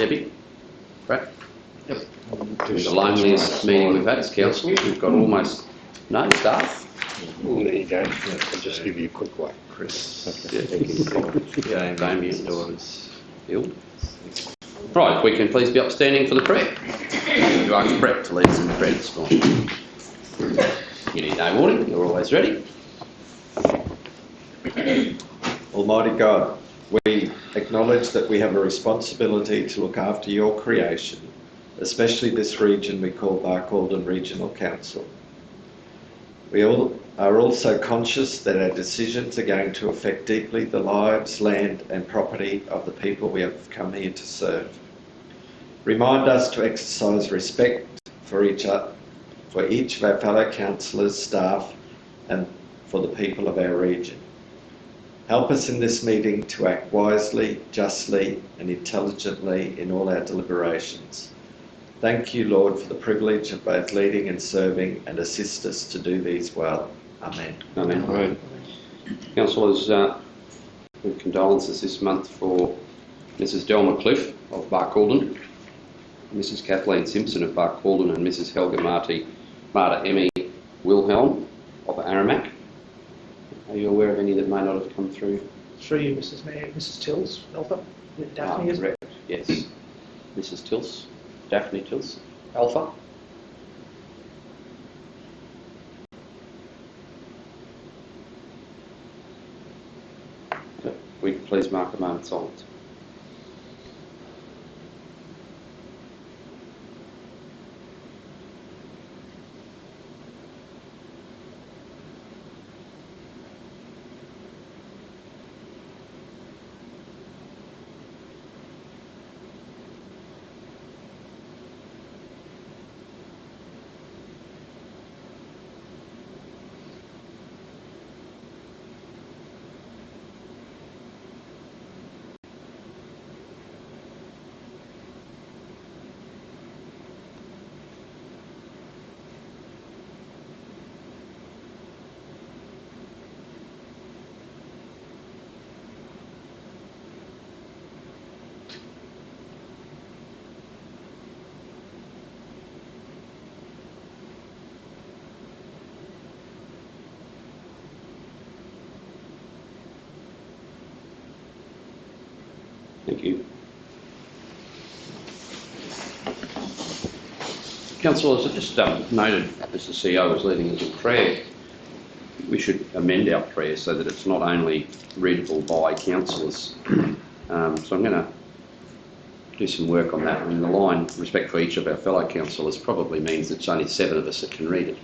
Debbie? Brad? Yep. The loneliest meeting we've had as council. We've got almost no staff. Well, there you go. I'll just give you a quick whack, Chris. Yeah, thank you. Yeah, Damien's daughter's ill. Right, if we can please be upstanding for the prayer. You ask Brett to lead us in the prayer this morning. You need no warning, you're always ready. Almighty God, we acknowledge that we have a responsibility to look after your creation, especially this region we call Barcaldine Regional Council. We all are also conscious that our decisions are going to affect deeply the lives, land and property of the people we have come here to serve. Remind us to exercise respect for each of our fellow councillors, staff and for the people of our region. Help us in this meeting to act wisely, justly and intelligently in all our deliberations. Thank you, Lord, for the privilege of both leading and serving, and assist us to do these well. Amen. Amen. Amen. Councillors, with condolences this month for Mrs. Delma Cliff of Barcaldine, Mrs. Kathleen Simpson of Barcaldine and Mrs. Helga Marta Emmy Wilhelm of Aramac. Are you aware of any that may not have come through? Through you, Mrs. Mayor, Mrs. Tills, Alpha, Daphne, is it? Yes. Mrs. Tills, Daphne Tills, Alpha. So, we could please mark a moment's silence. Thank you. Councillors, I just noted as the CEO was leading us in prayer, we should amend our prayer so that it's not only readable by councillors. So I'm going to do some work on that. I mean, the line, respect for each of our fellow councillors, probably means it's only 7 of us that can read it.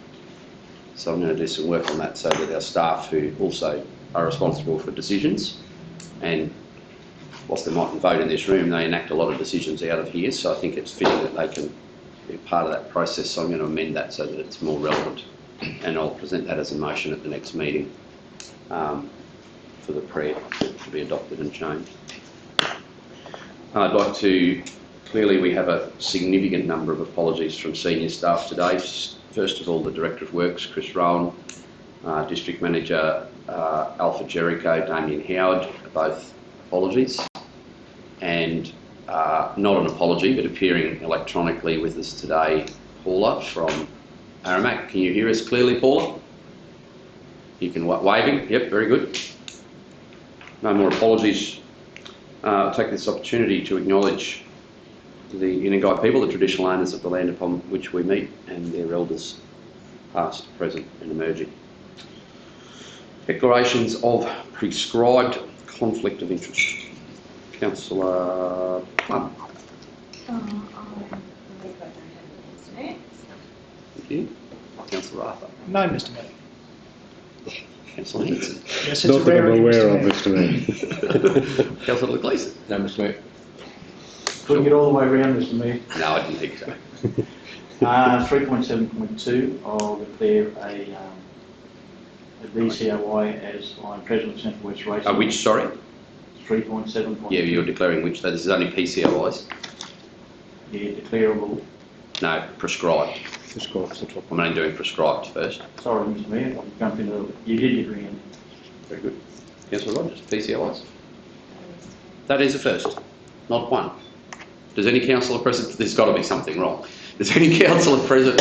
So I'm going to do some work on that so that our staff, who also are responsible for decisions, and whilst they mightn't vote in this room, they enact a lot of decisions out of here, so I think it's fitting that they can be part of that process. So I'm going to amend that so that it's more relevant, and I'll present that as a motion at the next meeting for the prayer to be adopted and changed. I'd like to, clearly we have a significant number of apologies from senior staff today. First of all, the Director of Works, Chris Rowan, District Manager Alfred Jericho, Damien Howard, both apologies. And not an apology, but appearing electronically with us today, Paula from Aramac. Can you hear us clearly, Paula? You can waving. Yep, very good. No more apologies. I'll take this opportunity to acknowledge the Yinangai people, the traditional owners of the land upon which we meet, and their elders, past, present and emerging. Declarations of prescribed conflict of interest. Councillor Plum. Thank you. Councillor Arthur. No, Mr. Mayor. Councillor Hanson. Yes, it's Not that I'm aware of, Mr. Mayor. Councillor Gleeson. No, Mr. Mayor. Couldn't get all the way around, Mr. Mayor. No, I didn't think so. 3.7.2, I'll declare a BCOI as line President Central West Racing. Which, sorry? 3.7. Yeah, you're declaring which, though this is only PCOIs? Yeah, declarable. No, prescribed. Prescribed. I'm only doing prescribed first. Sorry, Mr. Mayor, I've jumped into it. You did get around. Very good. Councillor Rogers, PCOIs. That is a first, not one. Does any councillor present, there's got to be something wrong. Does any councillor present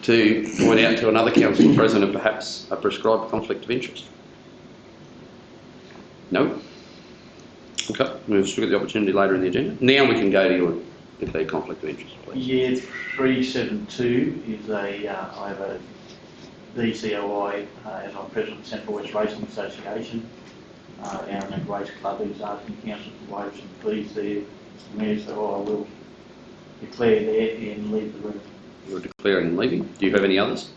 to point out to another councillor present of perhaps a prescribed conflict of interest? No? Okay, we'll still get the opportunity later in the agenda. Now we can go to your declared conflict of interest, please. Year 372 is I have a DCOI as I'm president of the Central West Racing Association. Down at the race club, who's asking council to waive some fees there, Mr Mayor, so I will declare there and leave the room. You're declaring and leaving. Do you have any others?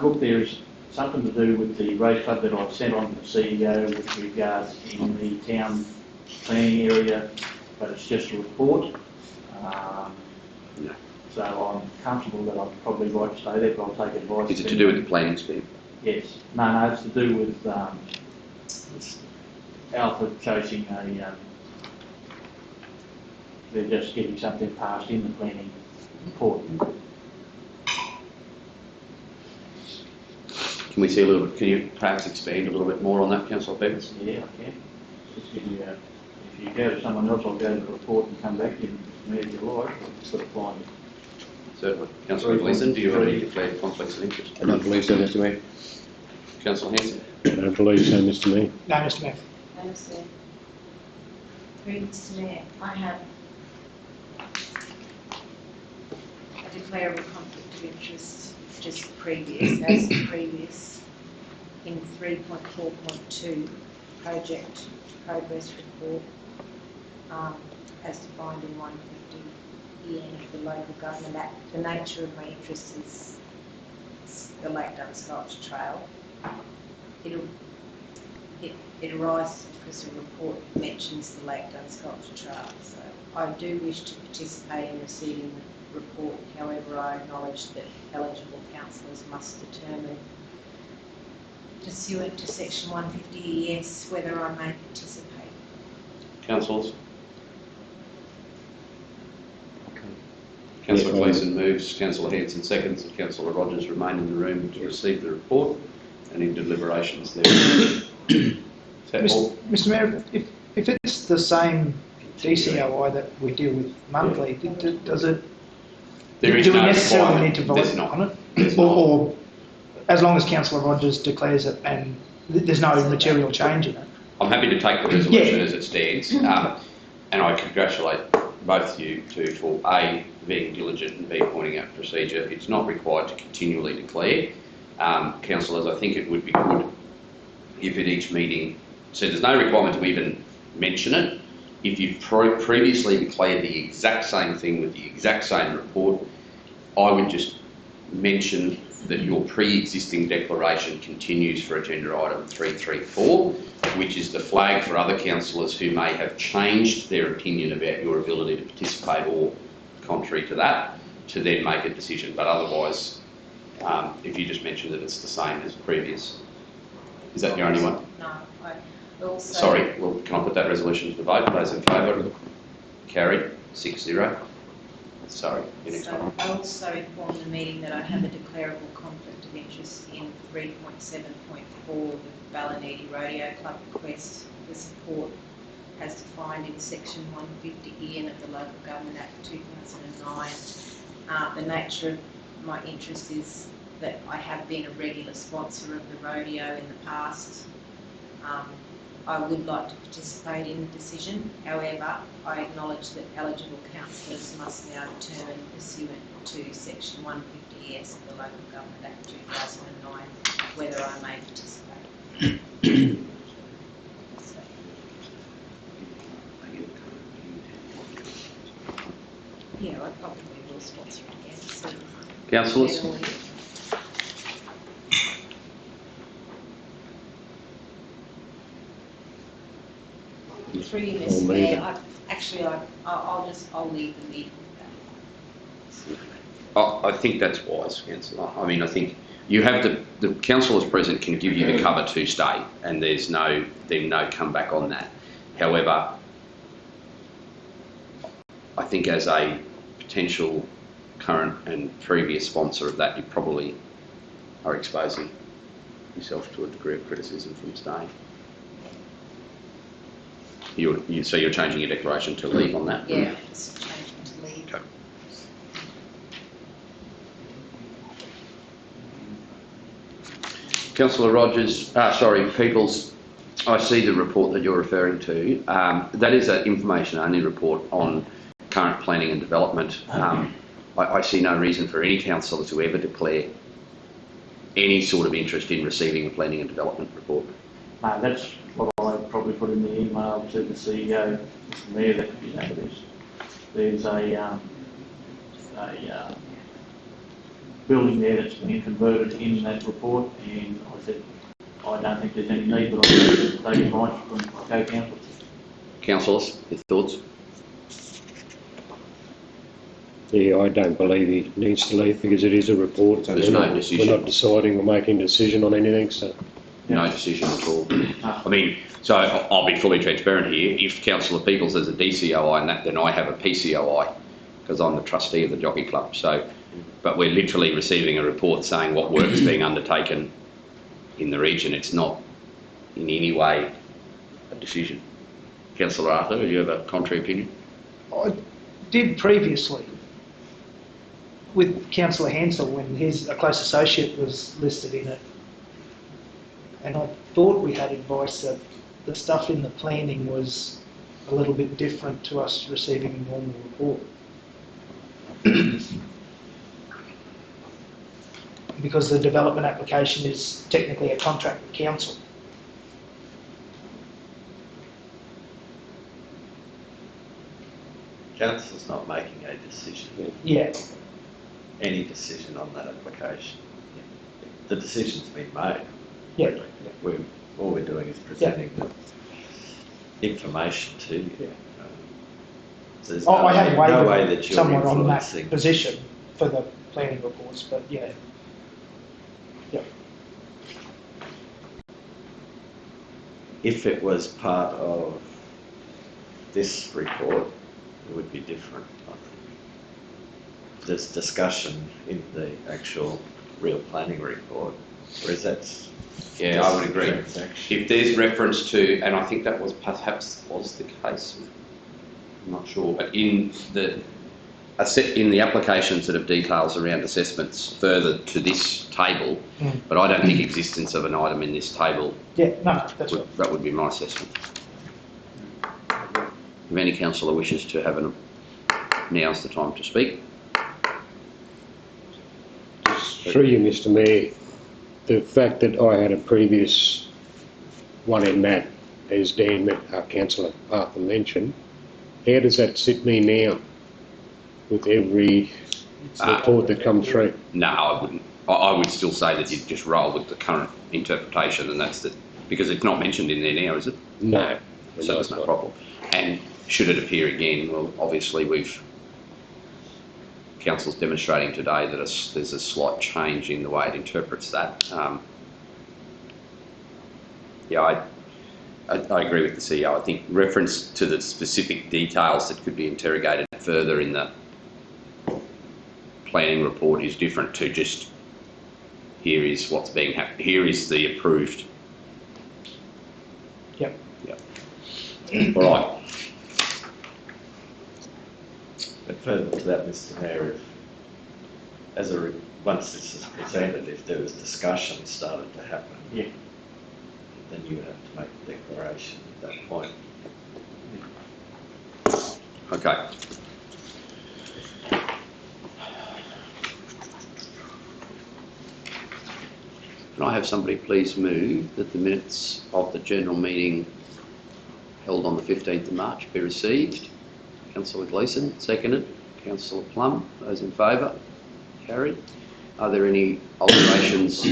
Look, there is something to do with the race club that I've sent on to the CEO with regards in the town planning area, but it's just a report. No. So I'm comfortable that I'd probably right to stay there, but I'll take advice. Is it to do with the planning scheme? Yes. No, it's to do with Alpha chasing they're just getting something passed in the planning report. Can we see a little bit, can you perhaps expand a little bit more on that, Councillor Bevis? Yeah, I can. Just give you, if you go to someone else, I'll go to the report and come back in if you like. I'll put it fine. Certainly. Councillor Gleeson, do you have any declared conflicts of interest? I don't believe so, Mr Mayor. Councillor Hanson? I don't believe so, Mr Mayor. No, Mr Mayor. Mr. Mayor, I have a declarable conflict of interest, just previous, as the previous, in 3.4.2 project progress report, as defined in 150 EN of the Local Government Act. The nature of my interest is the Lake Dun Sculpture Trail. It arises because the report mentions the Lake Dun Sculpture Trail. So I do wish to participate in receiving the report. However, I acknowledge that eligible councillors must determine, pursuant to section 150 ES, whether I may participate. Councillors? Councillor Gleeson moves, Councillor Hanson seconds, and Councillor Rogers remain in the room to receive the report and in deliberations there. Mr Mayor, if it's the same DCOI that we deal with monthly, does it? There is do we no necessarily requirement. need to There's vote not. on it? There's Or as long as Councillor Rogers declares it and there's no material change in it? I'm happy to take the resolution Yeah. as it stands, and I congratulate both you two for A, being diligent and B, pointing out procedure. It's not required to continually declare. Councillors, I think it would be good if at each meeting, so there's no requirement to even mention it. If you've previously declared the exact same thing with the exact same report, I would just mention that your pre-existing declaration continues for agenda item 334, which is the flag for other councillors who may have changed their opinion about your ability to participate or contrary to that, to then make a decision. But otherwise, if you just mention that it's the same as previous. Is that your only one? No, I also... Sorry, well, can I put that resolution to the vote? Those in favour? Carried, 6-0. Sorry, your next So one. I also inform the meeting that I have a declarable conflict of interest in 3.7.4, the Ballinedy Rodeo Club request for support as defined in section 150 EN of the Local Government Act 2009. The nature of my interest is that I have been a regular sponsor of the rodeo in the past. I would like to participate in the decision. However, I acknowledge that eligible councillors must now determine, pursuant to section 150 ES of the Local Government Act 2009, whether I may participate. Yeah, I probably will sponsor it again. So Councillors? Through you, I'll Mr leave Mayor, it. I'll leave the meeting with that. I think that's wise, Councillor. I mean, I think you have the councillors present can give you the cover to stay, and there's no comeback on that. However, I think as a potential current and previous sponsor of that, you probably are exposing yourself to a degree of criticism from staying. So you're changing your declaration to leave on that? Yeah, just change it to leave. Okay. Councillor Rogers, Peoples, I see the report that you're referring to. That is an information-only report on current planning and development. I see no reason for any councillor to ever declare any sort of interest in receiving a planning and development report. That's what I probably put in the email to the CEO, Mr. Mayor, that, you know, there's a building there that's been converted in that report, and I said, I don't think there's any need, but I'm going to take advice from co-council. Councillors, your thoughts? Yeah, I don't believe he needs to leave because it is a report. So there's no decision. We're not deciding or making a decision on anything, so. No decision at all. I mean, so I'll be fully transparent here. If Councillor Peoples has a DCOI and that, then I have a PCOI because I'm the trustee of the Jockey Club. So, but we're literally receiving a report saying what work is being undertaken in the region. It's not in any way a decision. Councillor Arthur, do you have a contrary opinion? I did previously with Councillor Hansel when a close associate was listed in it. And I thought we had advice that the stuff in the planning was a little bit different to us receiving a normal report. Because the development application is technically a contract with council. Council's not making a decision, Yeah, any decision on that application. The decision's been made. yeah. All we're doing is presenting the information to you. So there's I have no way that waived you're someone on that influencing. position for the planning reports, but yeah. Yeah. If it was part of this report, it would be different. There's discussion in the actual real planning report, whereas that's Yeah, I would agree. transaction. If there's reference to, and I think that was perhaps was the case, I'm not sure, but in the applications that have details around assessments further to this table, but I don't think existence of an item in this table, Yeah, no, that's right. that would be my assessment. If any councillor wishes to have now's the time to speak. Through you, Mr. Mayor, the fact that I had a previous one in that, as Dan, Councillor Arthur mentioned, how does that sit me now with every report that comes through? No, I wouldn't. I would still say that you'd just roll with the current interpretation, and that's because it's not mentioned in there now, is it? No. So there's no problem. And should it appear again, well, obviously Council's demonstrating today that there's a slight change in the way it interprets that. I agree with the CEO. I think reference to the specific details that could be interrogated further in the planning report is different to just here is what's being here is the approved. Yep. All right. But further to that, Mr. Mayor, once this is presented, if there was discussion started to happen, Yeah. then you would have to make a declaration at that point. Okay. Can I have somebody please move that the minutes of the general meeting held on the 15th of March be received? Councillor Gleeson, seconded. Councillor Plum, those in favour? Carried. Are there any alterations,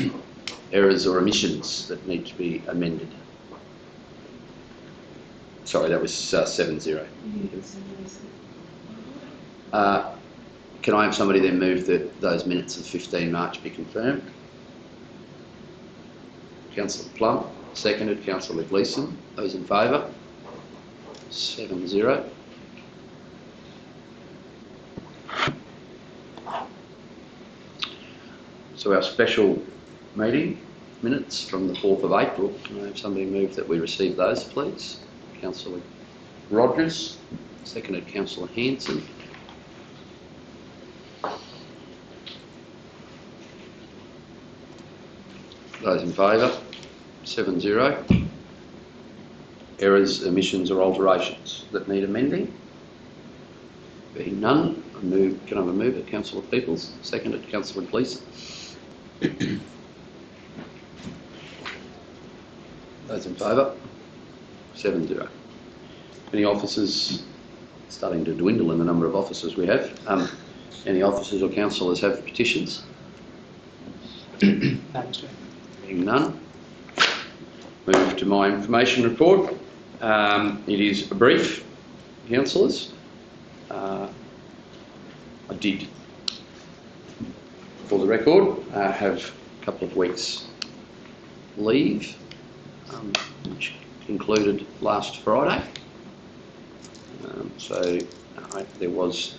errors or omissions that need to be amended? Sorry, that was 7-0. Can I have somebody then move that those minutes of 15 March be confirmed? Councillor Plum, seconded. Councillor Gleeson, those in favour? 7-0. So our special meeting minutes from the 4th of April, can I have somebody move that we receive those, please? Councillor Rogers, seconded Councillor Hanson. Those in favour? 7-0. Errors, omissions or alterations that need amending? Being none, can I have a move at Councillor Peoples, seconded Councillor Gleeson. Those in favour? 7-0. Any officers, starting to dwindle in the number of officers we have, any officers or councillors have petitions? No, Mr. Mayor. Being none, move to my information report. It is brief, councillors. I did, for the record, have a couple of weeks leave, which concluded last Friday. There was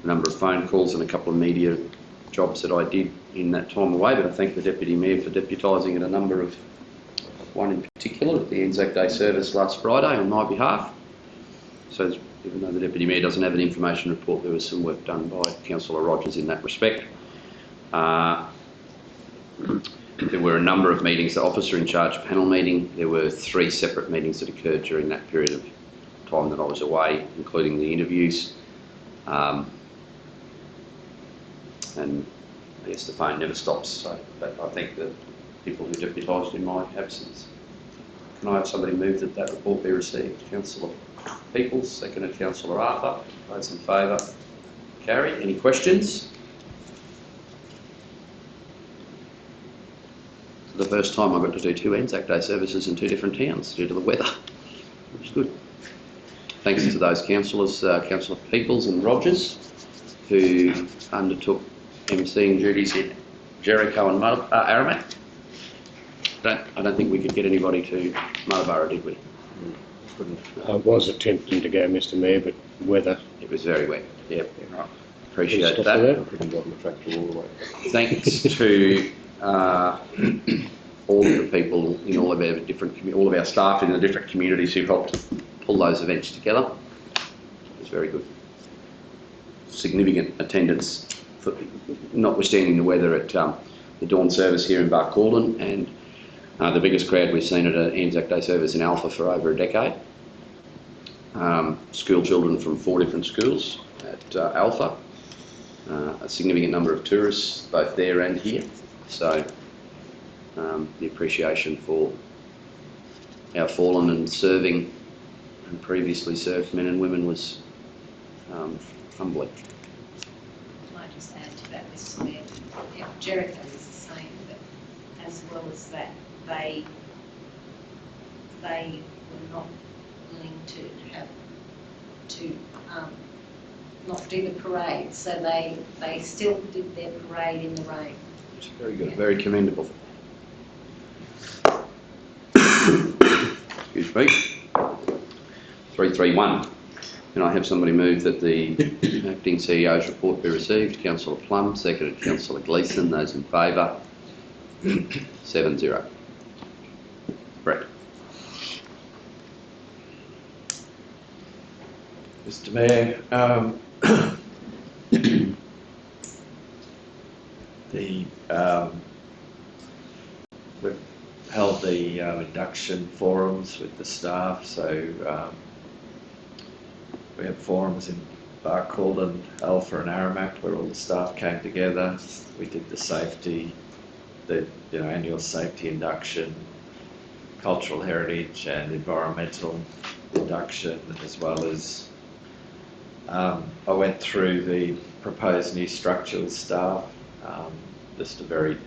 a number of phone calls and a couple of media jobs that I did in that time away, but I thank the Deputy Mayor for deputising at a number of, one in particular at the Anzac Day service last Friday on my behalf. So even though the Deputy Mayor doesn't have an information report, there was some work done by Councillor Rogers in that respect. There were a number of meetings, the officer in charge panel meeting. There were 3 separate meetings that occurred during that period of time that I was away, including the interviews. And I guess the phone never stops, so I thank the people who deputised in my absence. Can I have somebody move that that report be received? Councillor Peoples, seconded Councillor Arthur. Those in favour? Carry. Any questions? For the first time I got to do 2 Anzac Day services in 2 different towns due to the weather, which is good. Thanks to those councillors, Councillor Peoples and Rogers, who undertook emceeing duties in Jericho and Aramat. I don't think we could get anybody to Marlborough, did we? I was attempting to go, Mr. Mayor, but weather. It was very wet. Yep. Right. Appreciate Stop that. I couldn't get the tractor all the way. Thanks to all of the people in all of our all of our staff in the different communities who helped pull those events together. It was very good. Significant attendance, notwithstanding the weather, at the dawn service here in Barcaldine, and the biggest crowd we've seen at an Anzac Day service in Alpha for over a decade. School children from 4 different schools at Alpha. A significant number of tourists, both there and here. So the appreciation for our fallen and serving and previously served men and women was humbling. Can I just add to that, Mr. Mayor? Yeah, Jericho is the same, but as well as that, they were not willing to not do the parade, so they still did their parade in the rain. It's very good, very commendable. Excuse me. 331. Can I have somebody move that the acting CEO's report be received? Councillor Plum, seconded Councillor Gleeson. Those in favour? 7-0. Brett. Mr. Mayor, we've held the induction forums with the staff, so we had forums in Barcaldine, Alpha and Aramat where all the staff came together. We did the safety, the annual safety induction, cultural heritage and environmental induction, as well as I went through the proposed new structure with staff, just a very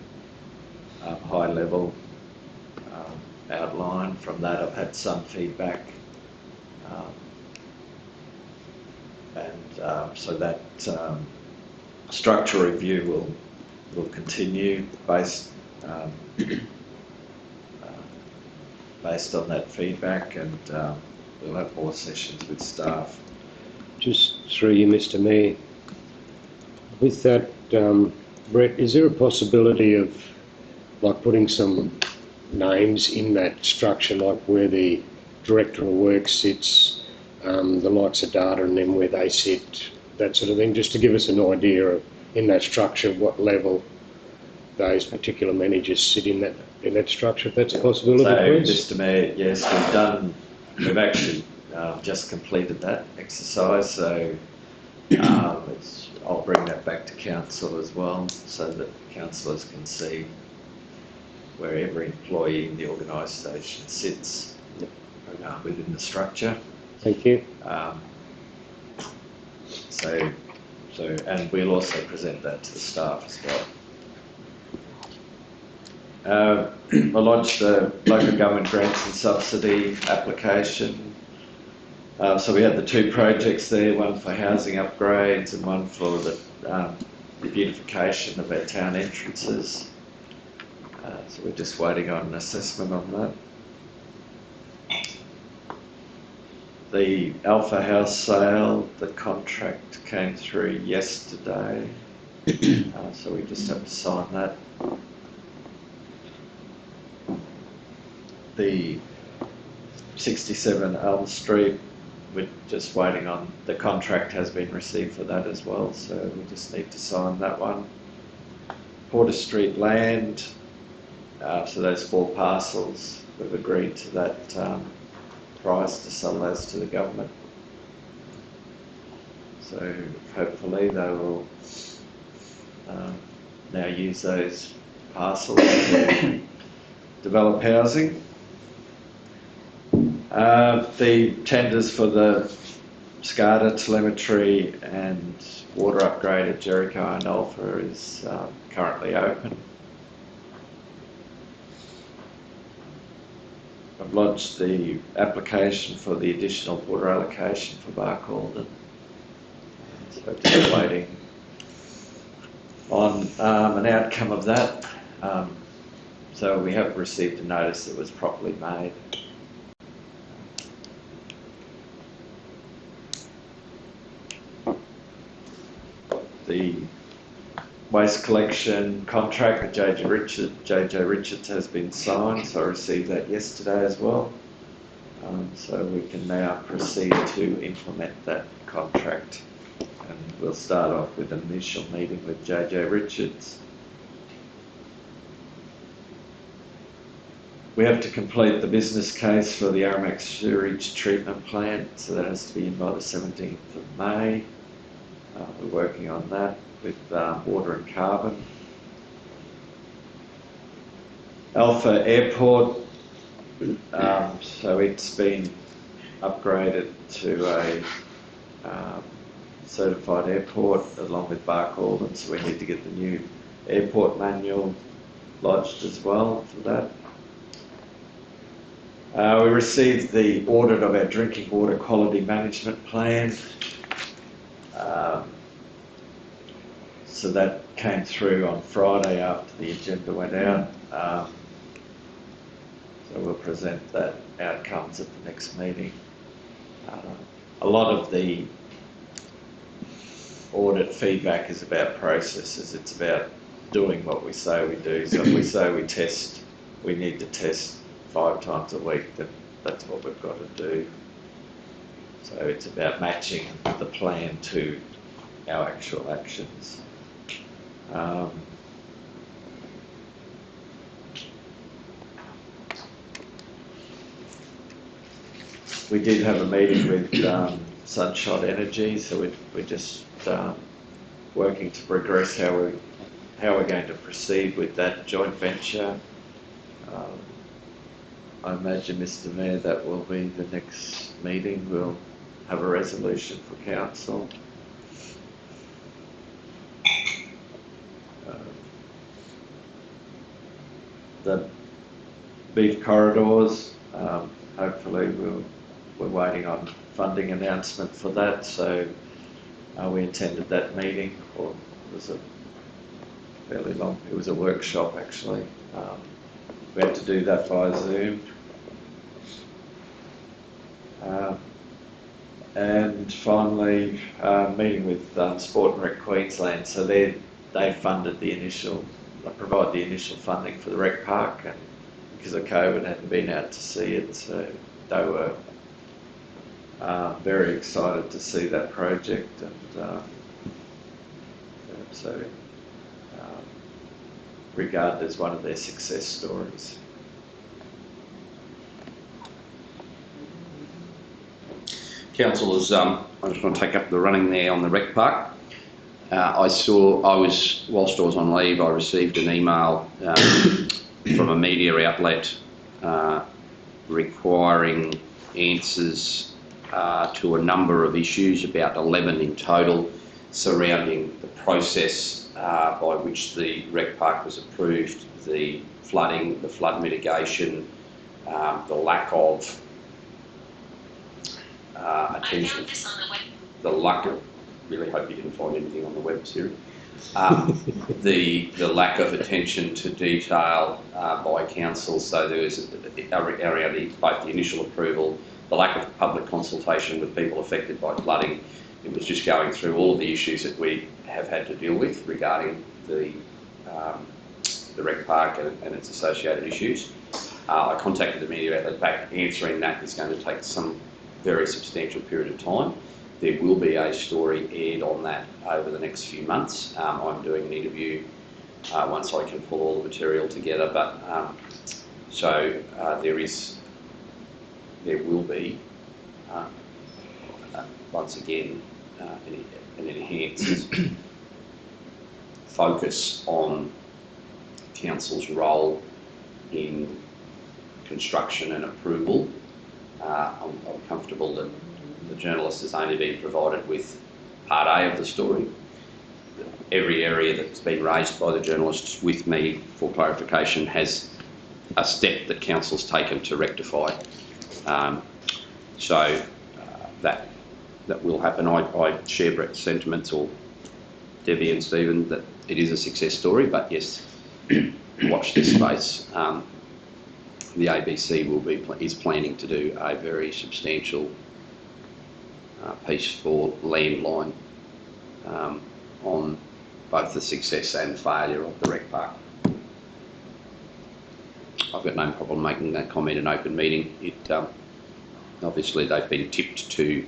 high level outline. From that I've had some feedback, so that structure review will continue based on that feedback, and we'll have more sessions with staff. Just through you, Mr. Mayor. With that, Brett, is there a possibility of putting some names in that structure, like where the Director of Works sits, the likes of data and then where they sit, that sort of thing, just to give us an idea of, in that structure, what level those particular managers sit in that structure, if that's a possibility, So, please. Mr Mayor, yes, we've actually just completed that exercise, so I'll bring that back to council as well, so that councillors can see where every employee in the organisation sits within the structure. Thank you. And we'll also present that to the staff as well. I lodged the local government grants and subsidy application. So we had the two projects there, one for housing upgrades and one for the beautification of our town entrances. So we're just waiting on an assessment on that. The Alpha House sale, the contract came through yesterday, so we just have to sign that. The 67 Elm Street, we're just waiting on, the contract has been received for that as well, so we just need to sign that one. Porter Street land, so those 4 parcels, we've agreed to that price to sell those to the government. So hopefully they will now use those parcels to develop housing. The tenders for the SCADA telemetry and water upgrade at Jericho and Alpha is currently open. I've lodged the application for the additional water allocation for Barcaldine. So just waiting on an outcome of that. So we have received a notice that was properly made. The waste collection contract with JJ Richards has been signed, so I received that yesterday as well. So we can now proceed to implement that contract, and we'll start off with an initial meeting with JJ Richards. We have to complete the business case for the Aramac sewage treatment plant, so that has to be in by the 17th of May. We're working on that with Water and Carbon. Alpha Airport, so it's been upgraded to a certified airport along with Barcaldine, so we need to get the new airport manual lodged as well for that. We received the audit of our drinking water quality management plan. So that came through on Friday after the agenda went out. So we'll present that outcomes at the next meeting. A lot of the audit feedback is about processes. It's about doing what we say we do. So if we say we need to test 5 times a week, then that's what we've got to do. So it's about matching the plan to our actual actions. We did have a meeting with Sunshot Energy, so we're just working to progress how we're going to proceed with that joint venture. I imagine, Mr. Mayor, that will be the next meeting. We'll have a resolution for council. The beef corridors, hopefully we're waiting on funding announcement for that, so we attended that meeting, or it was a fairly long, it was a workshop actually. We had to do that via Zoom. And finally, meeting with Sport and Rec Queensland, so they funded the initial, provide the initial funding for the rec park, and because of COVID hadn't been out to see it, so they were Very excited to see that project, and so regarded as one of their success stories. Councillors, I just want to take up the running there on the rec park. Whilst I was on leave, I received an email from a media outlet requiring answers to a number of issues, about 11 in total, surrounding the process by which the rec park was approved, the flooding, the flood mitigation, the lack of attention, the lack of, really hope you didn't find anything on the web, Siri. The lack of attention to detail by council, so there was around both the initial approval, the lack of public consultation with people affected by flooding. It was just going through all of the issues that we have had to deal with regarding the rec park and its associated issues. I contacted the media outlet back. Answering that is going to take some very substantial period of time. There will be a story aired on that over the next few months. I'm doing an interview once I can pull all the material together, but there will be once again an enhanced focus on council's role in construction and approval. I'm comfortable that the journalist has only been provided with part A of the story. Every area that's been raised by the journalists with me for clarification has a step that council's taken to rectify. That will happen. I share Brett's sentiments, or Debbie and Stephen, that it is a success story, but yes, watch this space. The ABC is planning to do a very substantial piece for Landline on both the success and failure of the rec park. I've got no problem making that comment in open meeting. Obviously they've been tipped to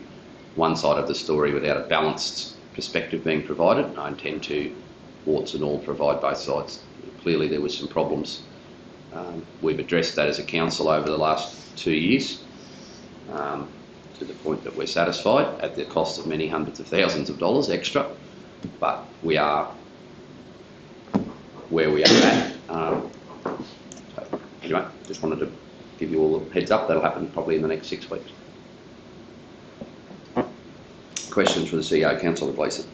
one side of the story without a balanced perspective being provided. I intend to, warts and all, provide both sides. Clearly there were some problems. We've addressed that as a council over the last 2 years to the point that we're satisfied, at the cost of many hundreds of thousands of dollars extra, but we are where we are at. So anyway, just wanted to give you all a heads up. That'll happen probably in the next 6 weeks. Questions for the CEO, Councillor Gleeson.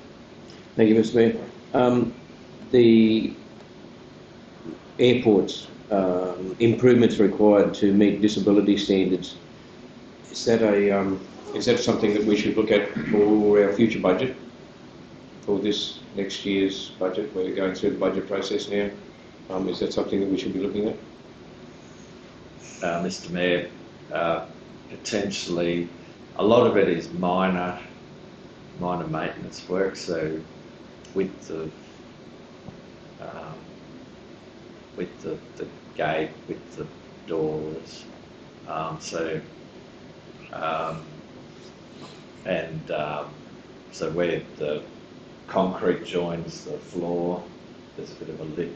Thank you, Mr. Mayor. The airport's improvements required to meet disability standards, is that something that we should look at for our future budget, for this next year's budget? We're going through the budget process now. Is that something that we should be looking at? Mr. Mayor, potentially a lot of it is minor maintenance work, so with the gate, with the doors, so where the concrete joins the floor, there's a bit of a lip,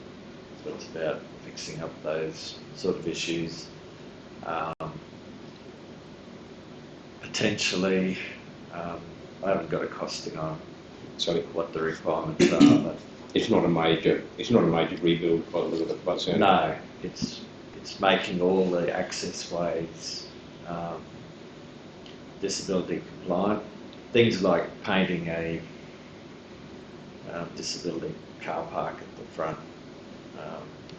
so it's about fixing up those sort of issues. Potentially, I haven't got a costing on what the requirements are, but It's not a major rebuild by the look of it, but no, it's making all the access ways disability compliant. Things like painting a disability car park at the front.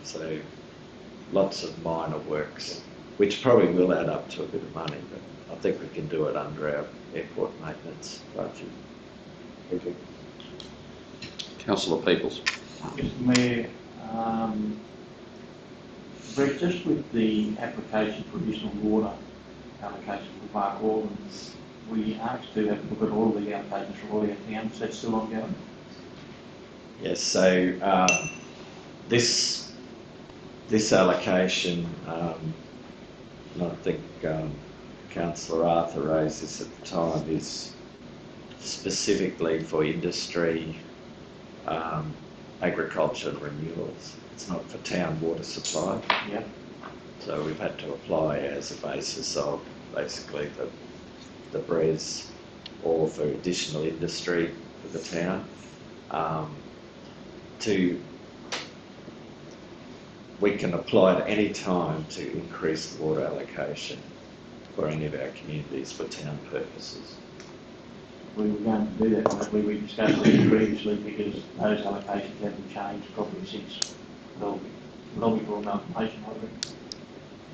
So lots of minor works, which probably will add up to a bit of money, but I think we can do it under our airport maintenance budget. Thank you. Councillor Peoples. Mr. Mayor, Brett, just with the application for additional water allocation for Park Auckland, we asked to have a look at all the allocations for all our towns. That's still ongoing? Yes, so this allocation, I think Councillor Arthur raised this at the time, is specifically for industry, agriculture and renewals. It's not for town water supply. Yep. So we've had to apply as a basis of basically the BRES or for additional industry for the town. We can apply at any time to increase the water allocation for any of our communities for town purposes. We were going to do that, but we discussed it previously because those allocations haven't changed probably since long before amalgamation, I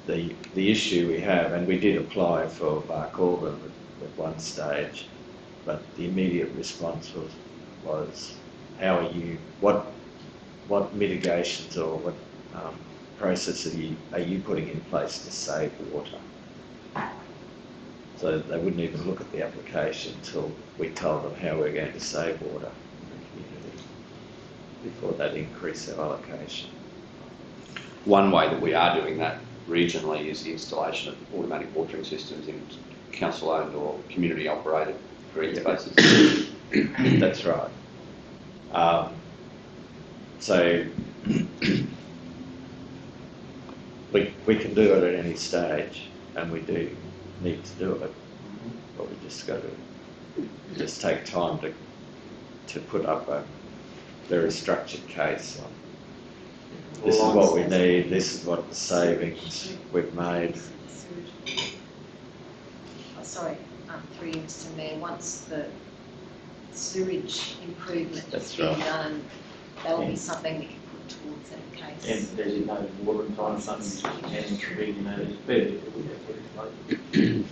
think. The issue we have, and we did apply for Barcaldine at one stage, but the immediate response was how are you, what mitigations or what processes are you putting in place to save water? So they wouldn't even look at the application until we told them how we're going to save water in the community before they'd increase their allocation. One way that we are doing that regionally is the installation of automatic watering systems in council-owned or community-operated green spaces. That's right. So we can do it at any stage, and we do need to do it, but we just got to just take time to put up a very structured case on this is what we need, this is what the savings we've made. Oh, sorry, through you, Mr Mayor, once the sewage improvement has That's been right. done, that will be something we can put towards that case. And designated water and time, something that should be, you know, there's better that we have put in place.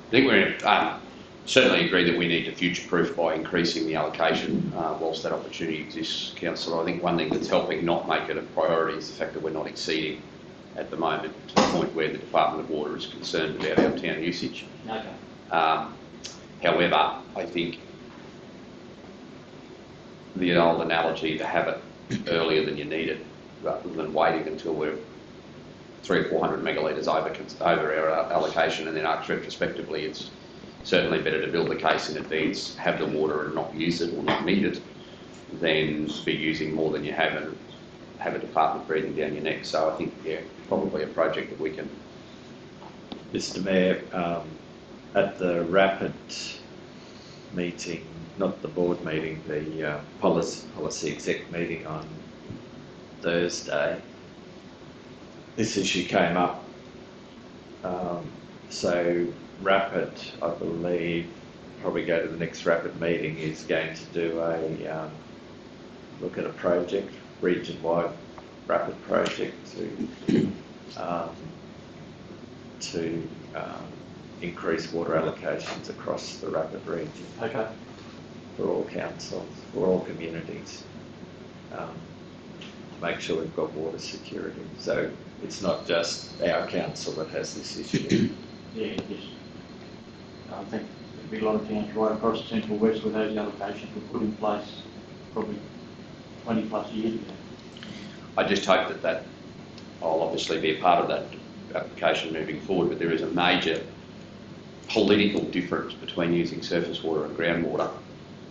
I think we're certainly agree that we need to future-proof by increasing the allocation whilst that opportunity exists, Councillor. I think one thing that's helping not make it a priority is the fact that we're not exceeding at the moment to the point where the Department of Water is concerned about our town usage. Okay. However, I think the old analogy to have it earlier than you need it rather than waiting until we're 300 or 400 megalitres over our allocation and then retrospectively it's certainly better to build the case in advance, have the water and not use it or not need it, than be using more than you have and have a department breathing down your neck. So I think, yeah, probably a project that we can... Mr Mayor, at the rapid meeting, not the board meeting, the policy exec meeting on Thursday, this issue came up. So Rapid, I believe, probably go to the next Rapid meeting, is going to do a look at a project, region-wide Rapid project to increase water allocations across the Rapid region. Okay. For all councils, for all communities, to make sure we've got water security. So it's not just our council that has this issue. Yeah, yes. I think there'd be a lot of towns right across the Central West where those allocations were put in place probably 20 plus years ago. I just hope that I'll obviously be a part of that application moving forward, but there is a major political difference between using surface water and groundwater.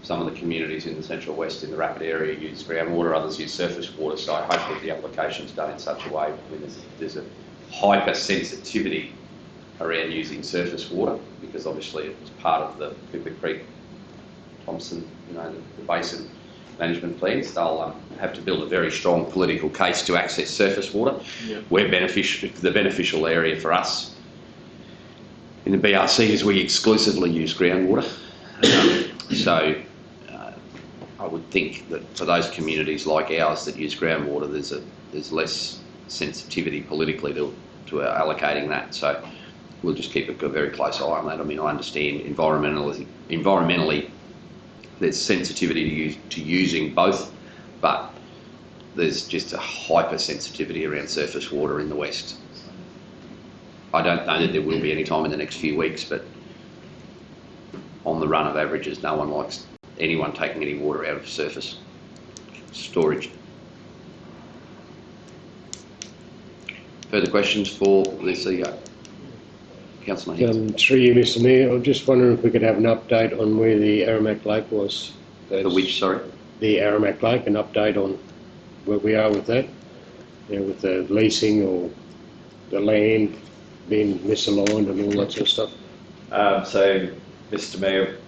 Some of the communities in the Central West in the Rapid area use groundwater, others use surface water, so I hope that the application's done in such a way. I mean, there's a hyper-sensitivity around using surface water because obviously it was part of the Pippa Creek, Thompson, the basin management plans. They'll have to build a very strong political case to access surface water. Yep. The beneficial area for us in the BRC is we exclusively use groundwater. So I would think that for those communities like ours that use groundwater, there's less sensitivity politically to allocating that. So we'll just keep a very close eye on that. I mean, I understand environmentally there's sensitivity to using both, but there's just a hypersensitivity around surface water in the West. I don't know that there will be any time in the next few weeks, but on the run of averages, no one likes anyone taking any water out of surface storage. Further questions for the CEO? Councillor Hanson. Through you, Mr Mayor, I'm just wondering if we could have an update on where the Aramac Lake was. The which, sorry? The Aramac Lake, an update on where we are with that, with the leasing or the land being misaligned and all that sort of stuff. So, Mr Mayor,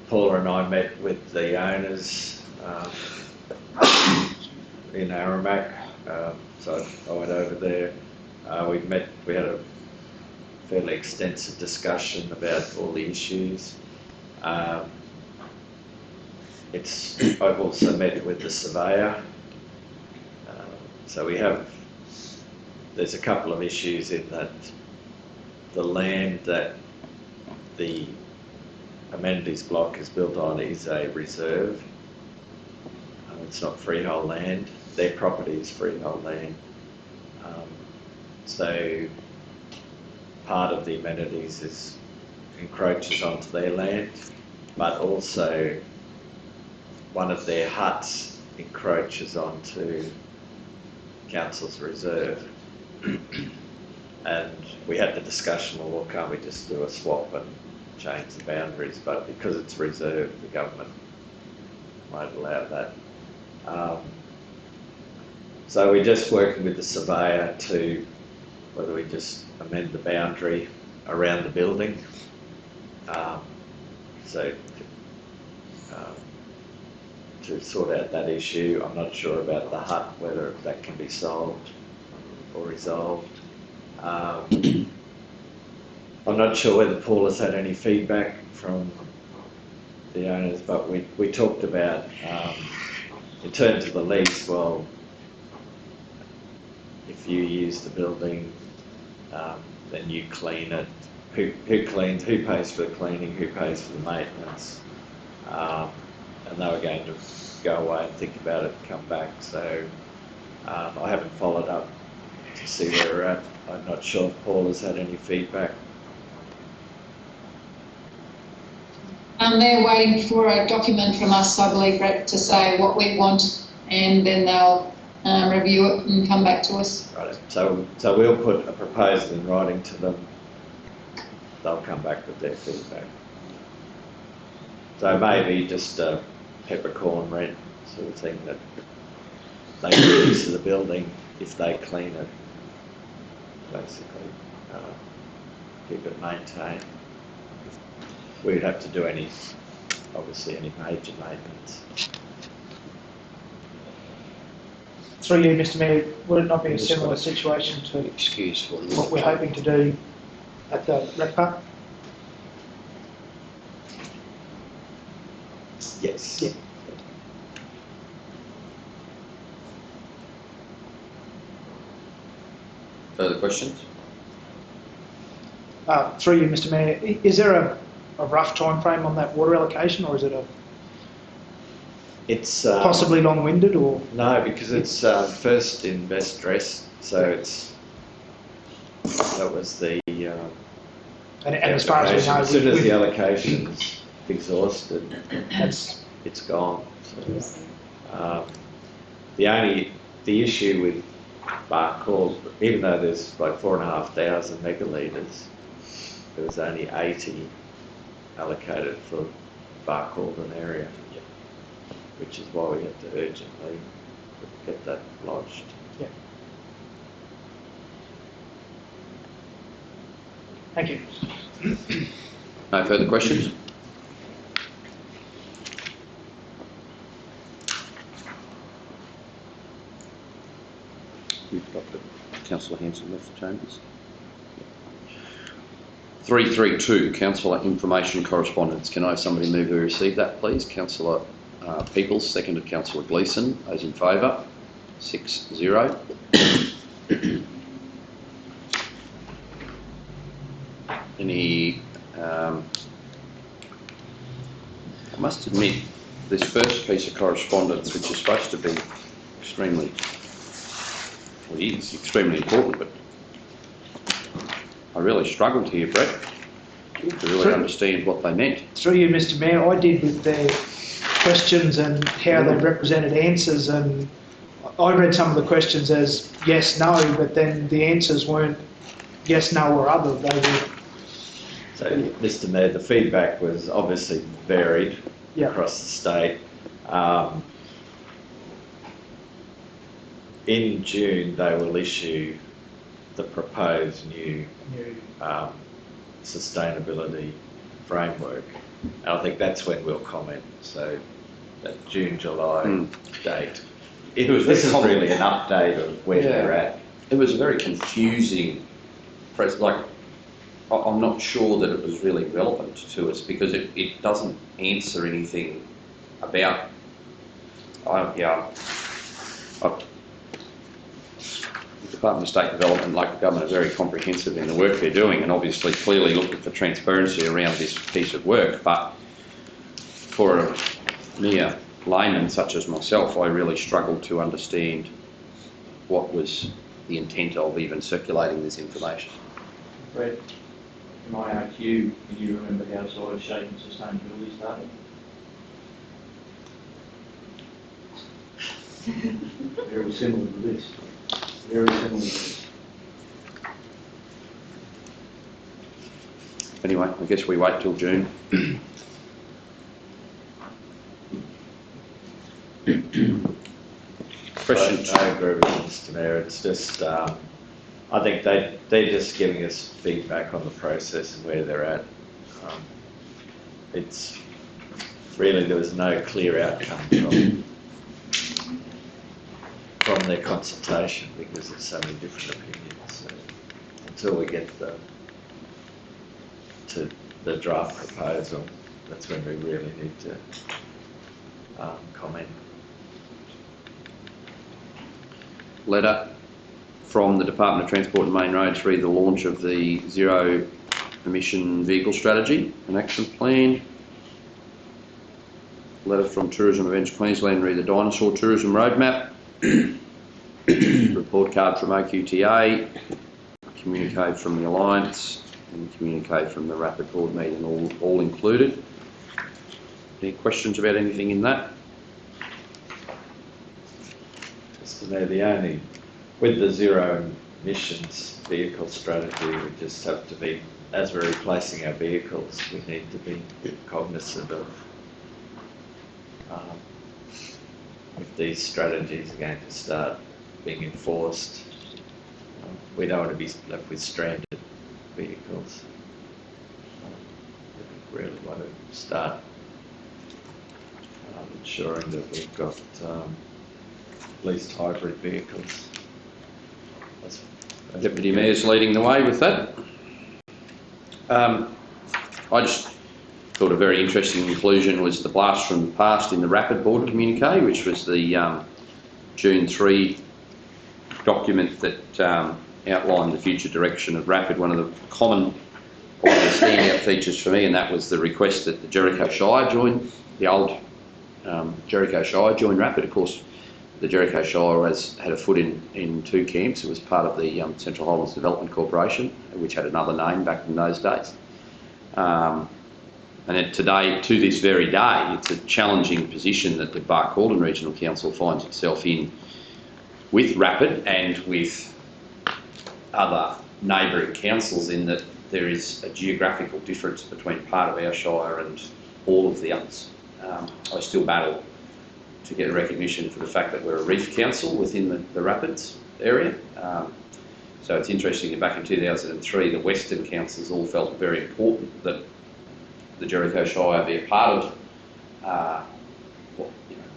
Paula and I met with the owners in Aramac, so I went over there. We had a fairly extensive discussion about all the issues. I've also met with the surveyor. So there's a couple of issues in that the land that the amenities block is built on is a reserve. It's not freehold land. Their property is freehold land. So part of the amenities encroaches onto their land, but also one of their huts encroaches onto council's reserve. And we had the discussion, well, can't we just do a swap and change the boundaries? But because it's reserved, the government won't allow that. So we're just working with the surveyor to whether we just amend the boundary around the building. To sort out that issue. I'm not sure about the hut, whether that can be solved or resolved. I'm not sure whether Paul has had any feedback from the owners, but we talked about, in terms of the lease, well, if you use the building, then you clean it. Who cleans? Who pays for the cleaning? Who pays for the maintenance? And they were going to go away and think about it and come back. So I haven't followed up to see where we're at. I'm not sure if Paul has had any feedback. They're waiting for a document from us, I believe, Brett, to say what we want, and then they'll review it and come back to us. Right. So we'll put a proposal in writing to them. They'll come back with their feedback. So maybe just a peppercorn rent sort of thing that they can use of the building if they clean it, basically. Keep it maintained. We'd have to do obviously any major maintenance. Through you, Mr Mayor, would it not be a similar situation to Excuse for what we're hoping to do at the rec park? Yes. Yeah. Further questions? Through you, Mr Mayor, is there a rough time frame on that water allocation, or is it It's possibly long-winded, or? no, because it's first in best dress, so that was the. And as far as we know, as soon as the allocation's exhausted, that's it's gone. So, the issue with Barcaldine, even though there's like 4,500 megalitres, there was only 80 allocated for Barcaldine area, which is why we had to urgently get that lodged. yeah. Thank you. No further questions? We've got Councillor Hanson left the chambers. 332, Councillor Information Correspondence. Can I have somebody move to receive that, please? Councillor Peoples, seconded Councillor Gleeson. Those in favour? 6-0. Any... I must admit, this first piece of correspondence, which is supposed to be extremely... Well, it is extremely important, but I really struggled here, Brett, to really understand what they meant. Through you, Mr Mayor, I did with their questions and how they represented answers, and I read some of the questions as yes, no, but then the answers weren't yes, no or other, they will, So, Mr Mayor, the feedback was obviously varied yeah, across the state. In June, they will issue the proposed new sustainability framework. And I think that's when we'll comment. So that June, July date. This is really an update of where they're at. It was a very confusing press. Like, I'm not sure that it was really relevant to us because it doesn't answer anything about. The Department of State Development, like the government, are very comprehensive in the work they're doing, and obviously clearly looking for transparency around this piece of work. But for a mere layman such as myself, I really struggled to understand what was the intent of even circulating this information. Brett, can I ask you, do you remember how sort of shaping sustainability started? Very similar to this. Very similar to this. Anyway, I guess we wait till June. Question. I agree with Mr Mayor. It's just, I think they're just giving us feedback on the process and where they're at. It's really, there was no clear outcome from their consultation because there's so many different opinions. So until we get to the draft proposal, that's when we really need to comment. Letter from the Department of Transport and Main Roads re the launch of the Zero Emission Vehicle Strategy and Action Plan. Letter from Tourism Events Queensland re the Dinosaur Tourism Roadmap. Report card from OQTA. Communique from the Alliance and communique from the Rapid Board meeting, all included. Any questions about anything in that? Mr Mayor, the only, with the zero emissions vehicle strategy, we just have to be, as we're replacing our vehicles, we need to be cognizant of if these strategies are going to start being enforced. We don't want to be left with stranded vehicles. We really want to start ensuring that we've got at least hybrid vehicles. Deputy Mayor's leading the way with that. I just thought a very interesting inclusion was the blast from the past in the Rapid Board communique, which was the June 3 document that outlined the future direction of Rapid. One of the common standout features for me, and that was the request that the Jericho Shire join, the old Jericho Shire join Rapid. Of course, the Jericho Shire had a foot in two camps. It was part of the Central Highlands Development Corporation, which had another name back in those days. And then today, to this very day, it's a challenging position that the Barcaldine Regional Council finds itself in with Rapid and with other neighbouring councils, in that there is a geographical difference between part of our shire and all of the others. I still battle to get recognition for the fact that we're a reef council within the Rapids area. So it's interesting that back in 2003, the Western councils all felt it very important that the Jericho Shire be a part of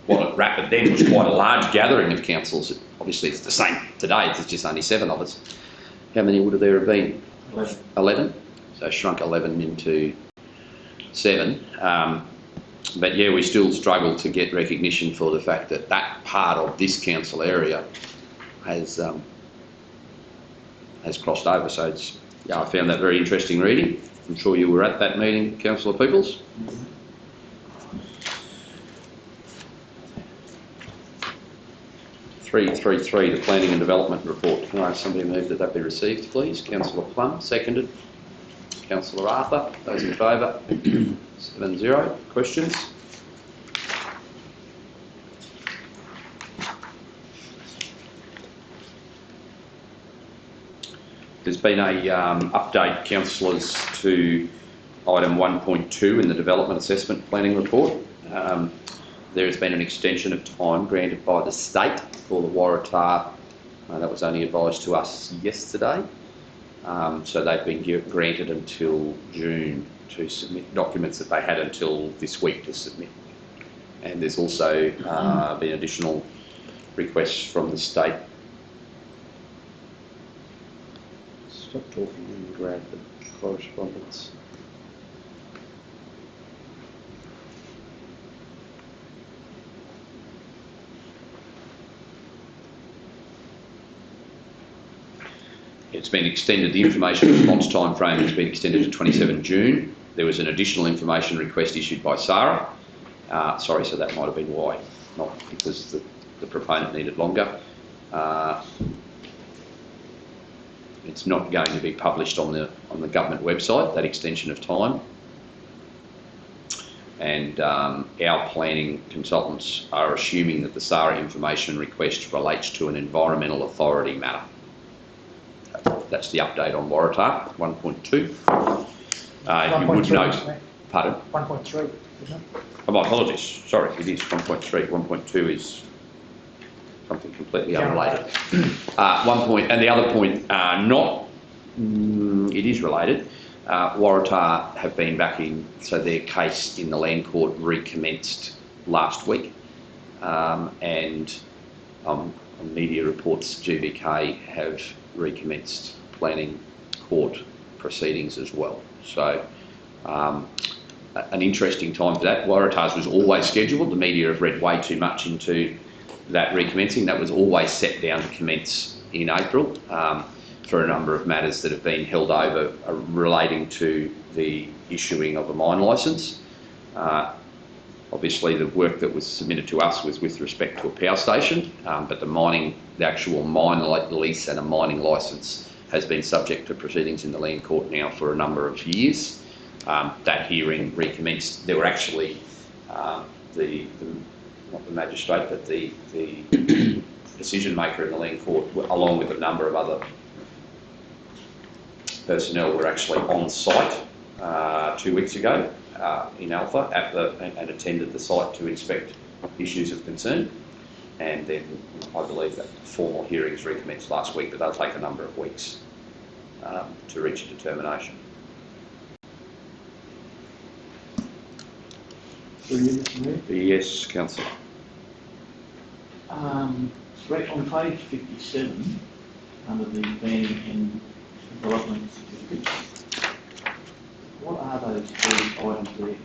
what at Rapid then was quite a large gathering of councils. Obviously it's the same today, there's just only 7 of us. How many would there have been? 11. So shrunk 11 into 7. But yeah, we still struggle to get recognition for the fact that that part of this council area has crossed over. So it's, yeah, I found that very interesting reading. I'm sure you were at that meeting, Councillor Peoples. Mm-hmm. 333, the Planning and Development Report. Can I have somebody move that be received, please? Councillor Plum, seconded. Councillor Arthur, those in favour? 7-0. Questions? There's been a update, councillors, to item 1.2 in the Development Assessment Planning Report. There has been an extension of time granted by the state for the Waratah. That was only advised to us yesterday. So they've been granted until June to submit documents that they had until this week to submit. And there's also been additional requests from the state. Stop talking and grab the correspondence. It's been extended, the information response time frame has been extended to 27 June. There was an additional information request issued by SARA. Sorry, so that might have been why, not because the proponent needed longer. It's not going to be published on the government website, that extension of time. And our planning consultants are assuming that the SARA information request relates to an environmental authority matter. That's the update on Waratah 1.2. You would note, pardon? 1.3, isn't it? Oh, my apologies. Sorry, it is 1.3. 1.2 is something completely unrelated. And the other point, it is related. Waratah have been back in, so their case in the Land Court recommenced last week, and on media reports, GBK have recommenced planning court proceedings as well. So an interesting time for that. Waratah's was always scheduled. The media have read way too much into that recommencing. That was always set down to commence in April for a number of matters that have been held over relating to the issuing of a mine licence. Obviously, the work that was submitted to us was with respect to a power station, but the actual mine lease and a mining licence has been subject to proceedings in the Land Court now for a number of years. That hearing recommenced. There were actually not the magistrate, but the decision maker in the Land Court, along with a number of other personnel, were actually on site 2 weeks ago in Alpha and attended the site to inspect issues of concern. And then I believe that formal hearings recommenced last week, but they'll take a number of weeks to reach a determination. Yes, Councillor. Correct, on page 57, under the planning and development certificates, what are those three items there?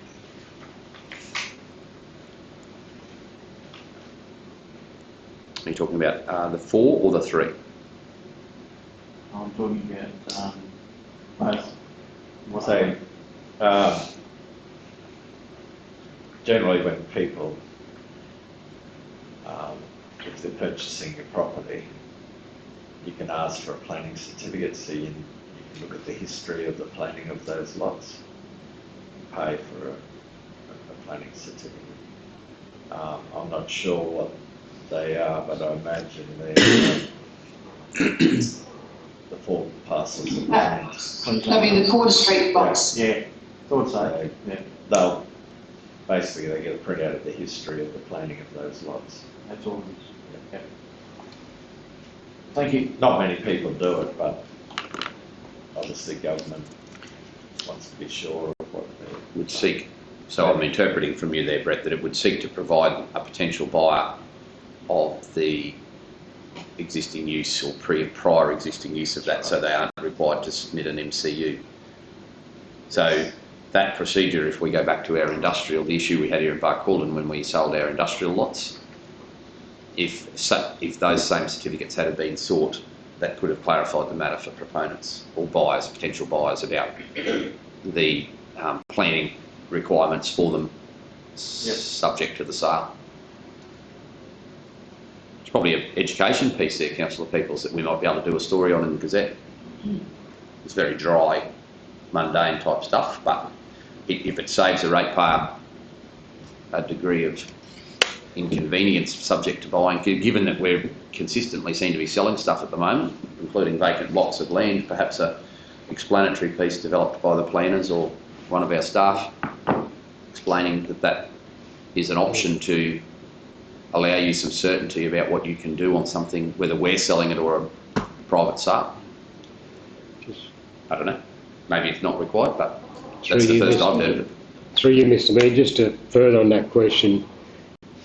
Are you talking about the 4 or the 3? I'm talking about both. So, generally when people, if they're purchasing a property, you can ask for a planning certificate, so you can look at the history of the planning of those lots, pay for a planning certificate. I'm not sure what they are, but I imagine they're the 4 parcels of land. That'll be the Quarter Street box. Yeah, thought so. Yeah, They'll basically they get a printout of the history of the planning of those lots. that's all. Yeah. Thank you. Not many people do it, but obviously government wants to be sure of what they Would seek, so I'm interpreting from you there, Brett, that it would seek to provide a potential buyer of the existing use or prior existing use of that, so they aren't required to submit an MCU. So that procedure, if we go back to our industrial, the issue we had here in Barcaldine when we sold our industrial lots, if those same certificates had been sought, that could have clarified the matter for proponents or buyers, potential buyers, about the planning requirements for them subject to the sale. It's probably an education piece there, Councillor Peoples, that we might be able to do a story on in the Gazette. It's very dry, mundane type stuff, but if it saves a ratepayer a degree of inconvenience subject to buying, given that we're consistently seem to be selling stuff at the moment, including vacant lots of land, perhaps a explanatory piece developed by the planners or one of our staff explaining that that is an option to allow you some certainty about what you can do on something, whether we're selling it or a private sale. I don't know. Maybe it's not required, but that's the first I've heard of it. Through you, Mr Mayor, just to further on that question,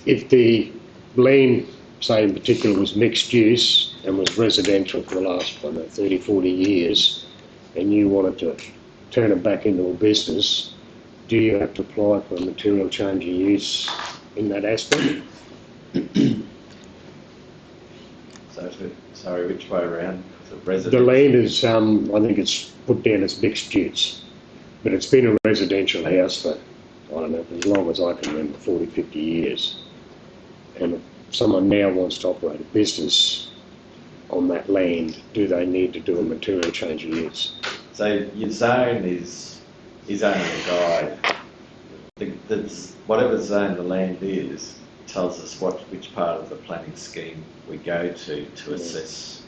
if the land, say in particular, was mixed use and was residential for the last, 30, 40 years, and you wanted to turn it back into a business, do you have to apply for a material change of use in that aspect? Sorry, which way around? The land is, I think it's put down as mixed use, but it's been a residential house for, I don't know, for as long as I can remember, 40, 50 years. And if someone now wants to operate a business on that land, do they need to do a material change of use? So your zone is only a guide. Whatever zone the land is tells us which part of the planning scheme we go to assess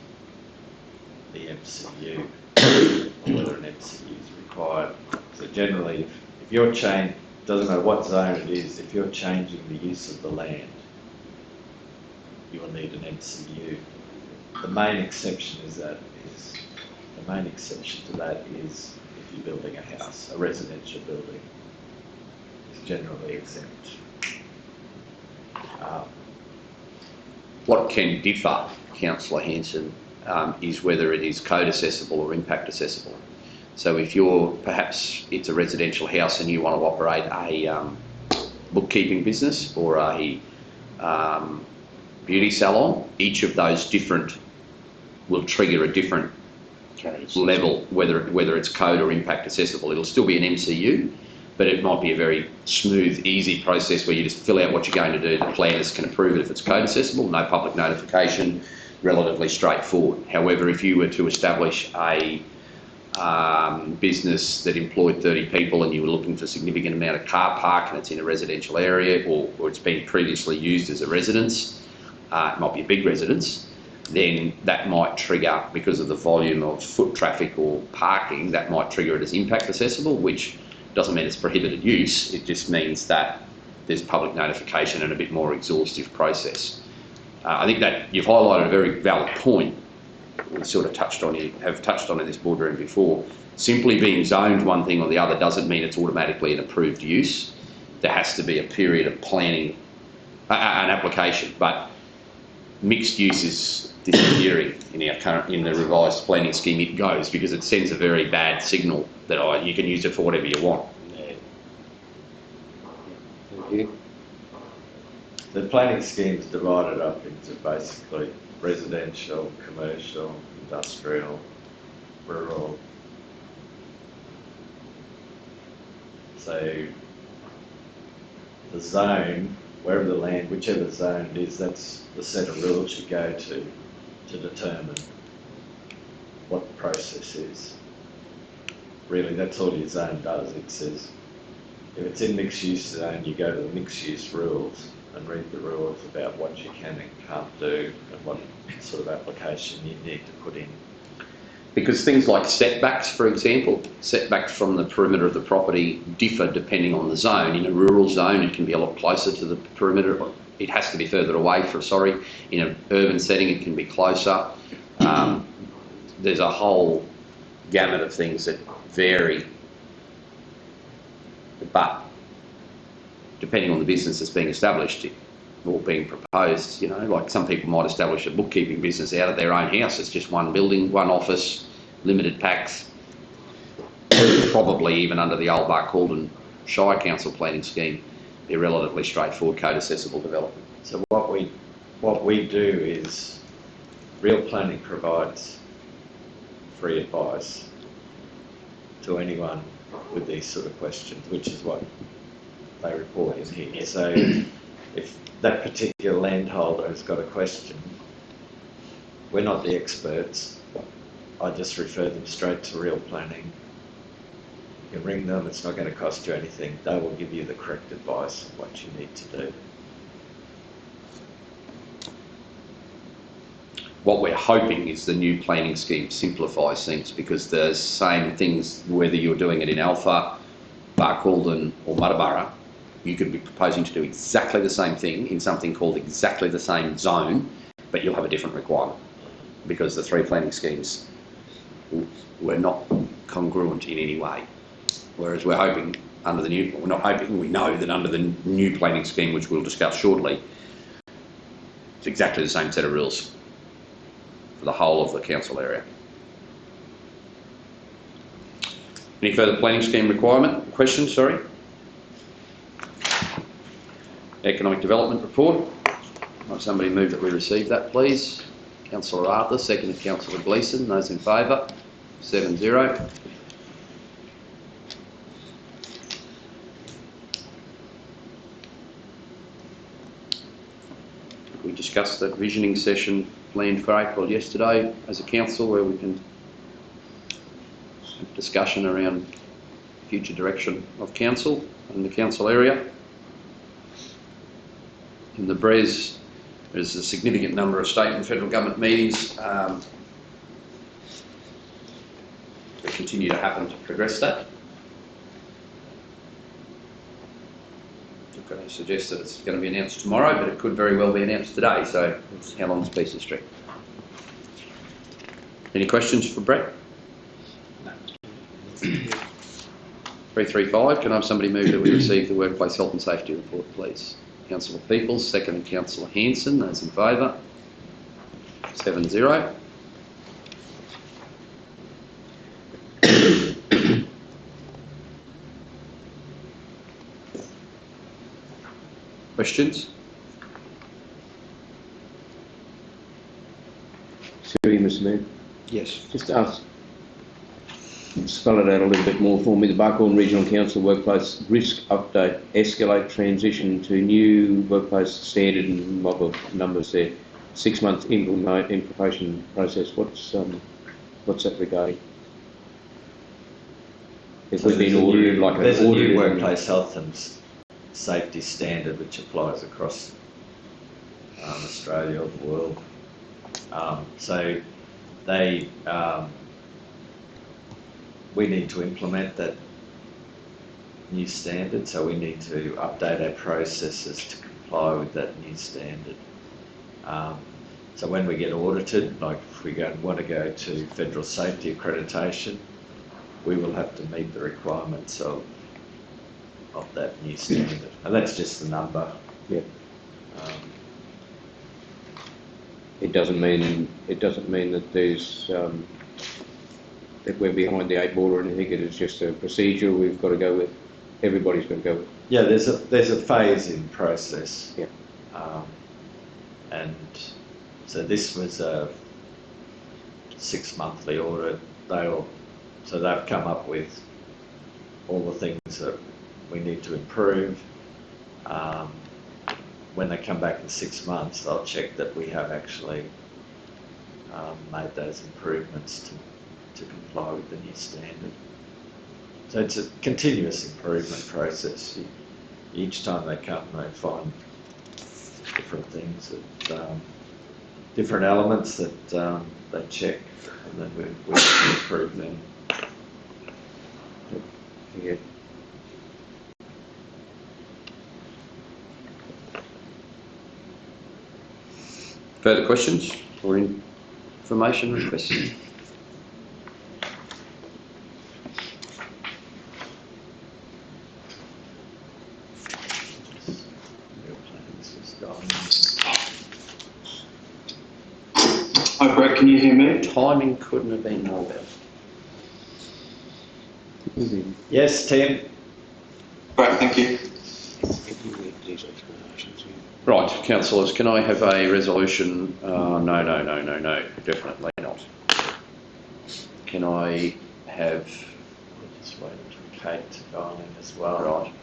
the MCU, or whether an MCU is required. So generally, if you're doesn't matter what zone it is, if you're changing the use of the land, you will need an MCU. The main exception to that is if you're building a house, a residential building is generally exempt. What can differ, Councillor Hanson, is whether it is code accessible or impact accessible. So if perhaps it's a residential house and you want to operate a bookkeeping business or a beauty salon, each of those will trigger a different level, whether it's code or impact accessible. It'll still be an MCU, but it might be a very smooth, easy process where you just fill out what you're going to do. The planners can approve it if it's code accessible, no public notification, relatively straightforward. However, if you were to establish a business that employed 30 people and you were looking for a significant amount of car park and it's in a residential area or it's been previously used as a residence, it might be a big residence, then that might trigger, because of the volume of foot traffic or parking, that might trigger it as impact accessible, which doesn't mean it's prohibited use. It just means that there's public notification and a bit more exhaustive process. I think that you've highlighted a very valid point. We sort of have touched on in this boardroom before. Simply being zoned one thing or the other doesn't mean it's automatically an approved use. There has to be a period of planning, an application, but mixed use is disappearing in the revised planning scheme. It goes because it sends a very bad signal that you can use it for whatever you want. Thank you. The planning scheme is divided up into basically residential, commercial, industrial, rural. So the zone, wherever the land, whichever zone it is, that's the set of rules you go to determine what the process is. Really, that's all your zone does. It says, if it's in mixed use zone, you go to the mixed use rules and read the rules about what you can and can't do and what sort of application you need to put in. Because things like setbacks, for example, setbacks from the perimeter of the property differ depending on the zone. In a rural zone, it can be a lot closer to the perimeter. It has to be further away, In an urban setting, it can be closer. There's a whole gamut of things that vary. But depending on the business that's being established or being proposed, like some people might establish a bookkeeping business out of their own house. It's just one building, one office, limited packs, probably even under the old Barcaldine Shire Council planning scheme, be a relatively straightforward code accessible development. So what we do is Real Planning provides free advice to anyone with these sort of questions, which is what they report in here. So if that particular landholder has got a question, we're not the experts. I just refer them straight to Real Planning. You can ring them, it's not going to cost you anything. They will give you the correct advice on what you need to do. what we're hoping is the new planning scheme simplifies things, because the same things, whether you're doing it in Alpha, Barcaldine or Muttaburra, you could be proposing to do exactly the same thing in something called exactly the same zone, but you'll have a different requirement, because the three planning schemes were not congruent in any way. Whereas we're hoping under the new, we're not hoping, we know that under the new planning scheme, which we'll discuss shortly, it's exactly the same set of rules for the whole of the council area. Any further planning scheme questions, sorry? Economic Development Report. Might somebody move that we receive that, please? Councillor Arthur, seconded Councillor Gleeson. Those in favour? 7-0. We discussed that visioning session planned for April yesterday as a council, where we can have discussion around future direction of council and the council area. In the BRES, there's a significant number of state and federal government meetings that continue to happen to progress that. I'm going to suggest that it's going to be announced tomorrow, but it could very well be announced today, so it's how long's a piece of string. Any questions for Brett? No. 335, can I have somebody move that we receive the Workplace Health and Safety Report, please? Councillor Peoples, second Councillor Hanson. Those in favour? 7-0. Questions? Through you, Mr. Mayor. Yes. Just ask, spell it out a little bit more for me. The Barcaldine Regional Council Workplace Risk Update, Escalate Transition to New Workplace Standard, and mob of numbers there. 6-month implementation process. What's that regarding? If we've been ordered like there's a new workplace health and safety standard which applies across Australia or the world. So they we need to implement that new standard, so we need to update our processes to comply with that new standard. So when we get audited, like if we want to go to federal safety accreditation, we will have to meet the requirements of that new standard, and that's just the number. Yeah. It doesn't mean that there's that we're behind the 8 ball or anything. It is just a procedure we've got to go with. Everybody's got to go with. Yeah, there's a phase in process. Yeah. And so this was a 6-monthly audit. So they've come up with all the things that we need to improve. When they come back in 6 months, they'll check that we have actually made those improvements to comply with the new standard. So it's a continuous improvement process. Each time they come, they find different things, different elements that they check, and then we improve them. Yeah. Further questions or information requests? Hi Brett, can you hear me? Timing couldn't have been more better. Yes, Tim? Great, thank you. Right, councillors, can I have a resolution? No, definitely not. Can I have... We're just waiting for Kate to go on in as well. Right.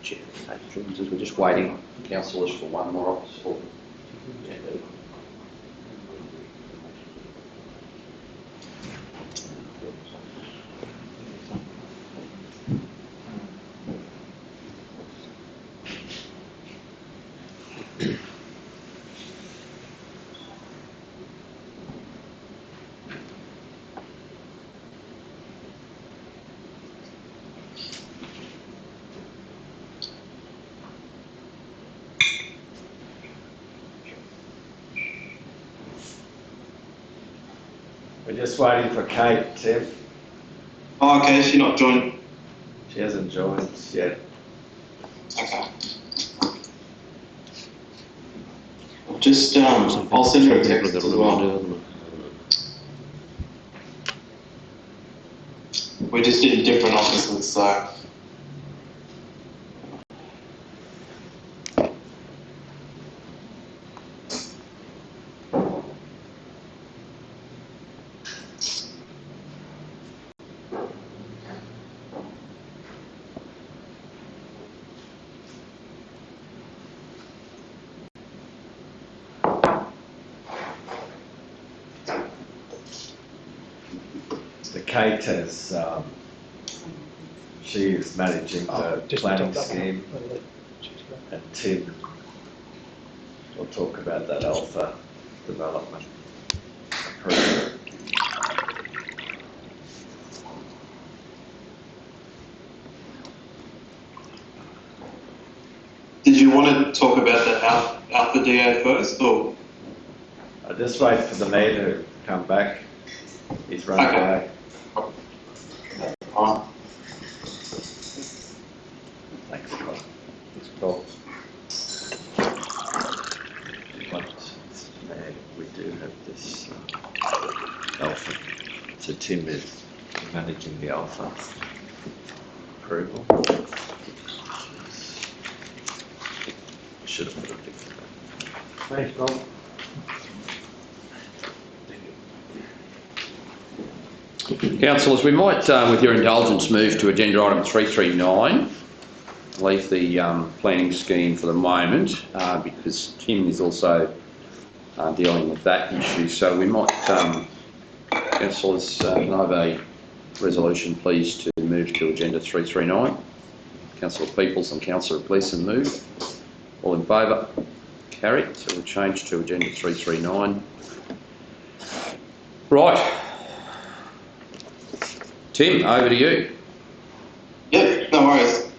Chair, we're just waiting, councillors, for one more office for. We're just waiting for Kate, Tim. Oh, okay, she's not joined. She hasn't joined yet. Okay. Just, I'll send her a text as well. We're just in different offices, so. The Kate has, she is managing the planning scheme, and Tim will talk about that alpha development. Did you want to talk about the Alpha DA first, or? I'll just wait for the mayor to come back. He's run Okay. away. Alright. Thanks, Paul. Thanks, Paul. But, we do have this alpha. So Tim is managing the alpha approval. Should have put a picture. Thanks, Bob. Councillors, we might, with your indulgence, move to agenda item 339. Leave the planning scheme for the moment because Tim is also dealing with that issue. So we might, councillors, can I have a resolution, please, to move to agenda 339? Councillor Peoples and Councillor Gleeson move. All in favour? Carried. So we'll change to agenda 339. Right. Tim, over to you. Yep, no worries.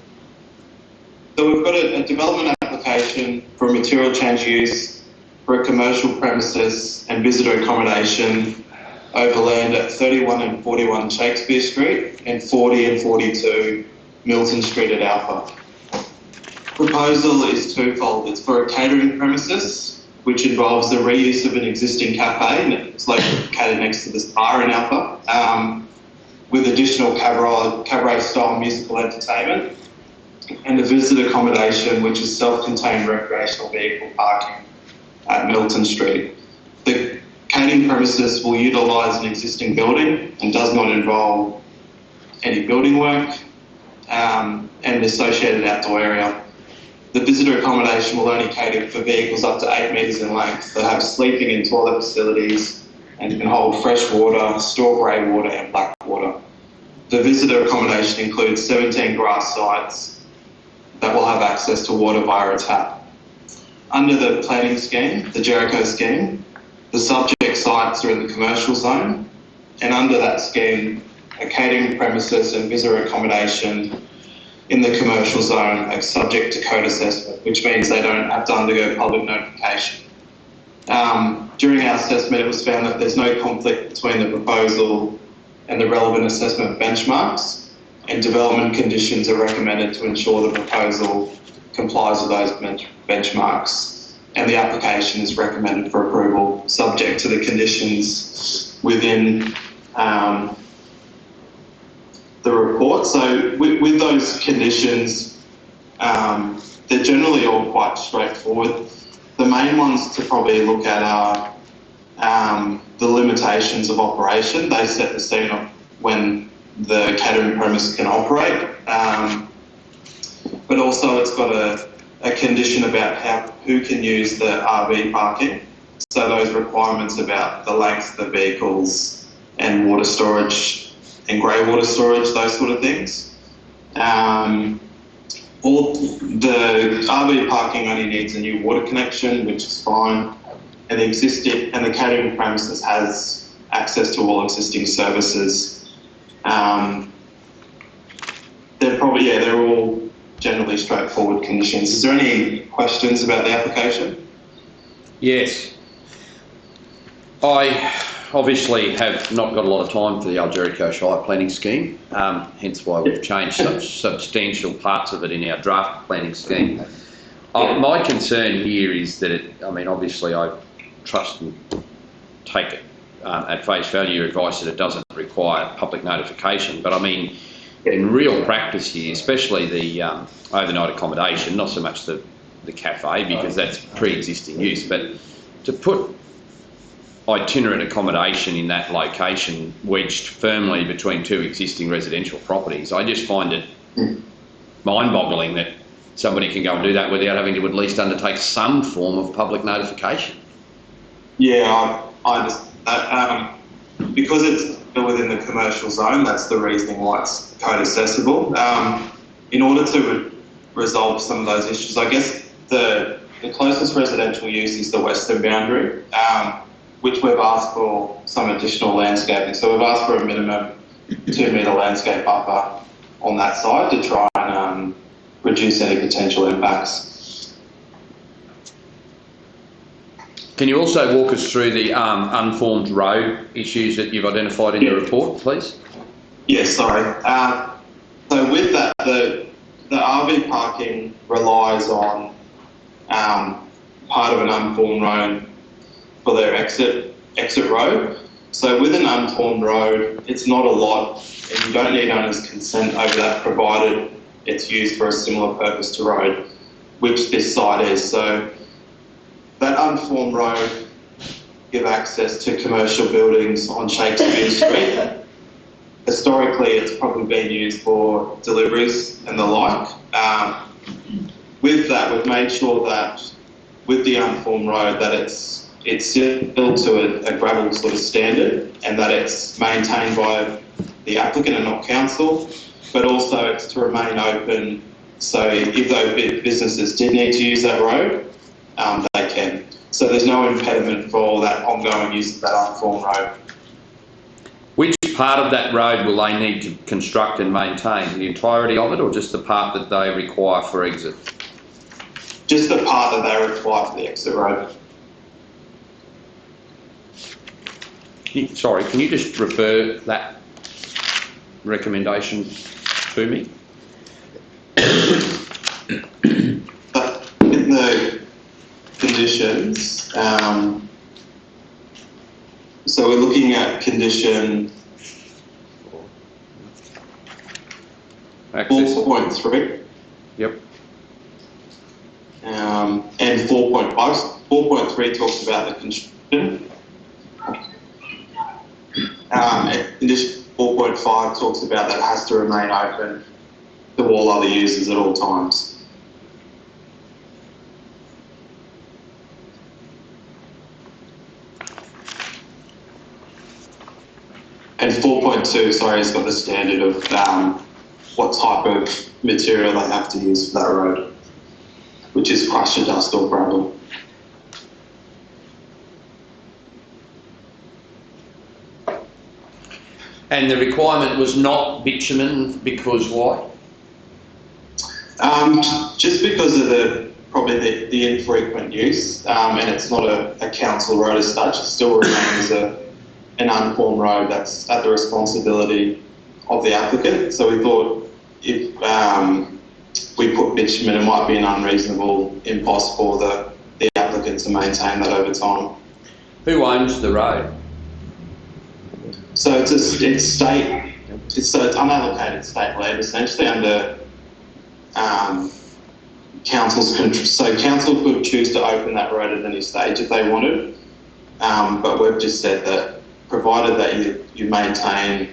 So we've got a development application for a material change use for a commercial premises and visitor accommodation over land at 31 and 41 Shakespeare Street and 40 and 42 Milton Street at Alpha. Proposal is twofold. It's for a catering premises, which involves the reuse of an existing cafe, and it's located next to this bar in Alpha, with additional cabaret-style musical entertainment, and a visitor accommodation, which is self-contained recreational vehicle parking at Milton Street. The catering premises will utilise an existing building and does not involve any building work and associated outdoor area. The visitor accommodation will only cater for vehicles up to 8 metres in length that have sleeping and toilet facilities and can hold fresh water, store grey water and black water. The visitor accommodation includes 17 grass sites that will have access to water via a tap. Under the planning scheme, the Jericho scheme, the subject sites are in the commercial zone, and under that scheme, a catering premises and visitor accommodation in the commercial zone are subject to code assessment, which means they don't have to undergo public notification. During our assessment, it was found that there's no conflict between the proposal and the relevant assessment benchmarks, and development conditions are recommended to ensure the proposal complies with those benchmarks, and the application is recommended for approval subject to the conditions within the report. So with those conditions, they're generally all quite straightforward. The main ones to probably look at are the limitations of operation. They set the scene of when the catering premise can operate. but also it's got a condition about who can use the RV parking. So those requirements about the length of the vehicles and water storage and grey water storage, those sort of things. All the RV parking only needs a new water connection, which is fine, and the catering premises has access to all existing services. They're all generally straightforward conditions. Is there any questions about the application? Yes. I obviously have not got a lot of time for the Algerico Shire planning scheme, hence why we've changed such substantial parts of it in our draft planning scheme. My concern here is that obviously I trust and take it at face value your advice that it doesn't require public notification, but in real practice here, especially the overnight accommodation, not so much the cafe because that's pre-existing use, but to put itinerant accommodation in that location wedged firmly between two existing residential properties, I just find it mind-boggling that somebody can go and do that without having to at least undertake some form of public notification. Yeah, I understand that. Because it's within the commercial zone, that's the reasoning why it's code accessible. In order to resolve some of those issues, I guess the closest residential use is the western boundary, which we've asked for some additional landscaping. So we've asked for a minimum 2 metre landscape buffer on that side to try and reduce any potential impacts. Can you also walk us through the unformed road issues that you've identified in the report, please? Yes, sorry. So with that, the RV parking relies on part of an unformed road for their exit road. So with an unformed road, it's not a lot, and you don't need owner's consent over that, provided it's used for a similar purpose to road, which this site is. So that unformed road give access to commercial buildings on Shakespeare Street. Historically, it's probably been used for deliveries and the like. With that, we've made sure that with the unformed road that it's built to a gravel sort of standard, and that it's maintained by the applicant and not council, but also it's to remain open, so if those businesses did need to use that road, they can. So there's no impediment for that ongoing use of that unformed road. Which part of that road will they need to construct and maintain? The entirety of it, or just the part that they require for exit? Just the part that they require for the exit road. Sorry, can you just refer that recommendation to me? In the conditions, so we're looking at condition 4.3. Yep. And 4.5. 4.3 talks about the construction. And condition 4.5 talks about that it has to remain open to all other users at all times. And 4.2, sorry, has got the standard of what type of material they have to use for that road, which is crushed dust or gravel. And the requirement was not bitumen because why? Just because of probably the infrequent use, and it's not a council road as such. It still remains an unformed road that's at the responsibility of the applicant. So we thought if we put bitumen, it might be an unreasonable impost for the applicant to maintain that over time. Who owns the road? So it's unallocated state land essentially under council's control. So council could choose to open that road at any stage if they wanted, but we've just said that provided that you maintain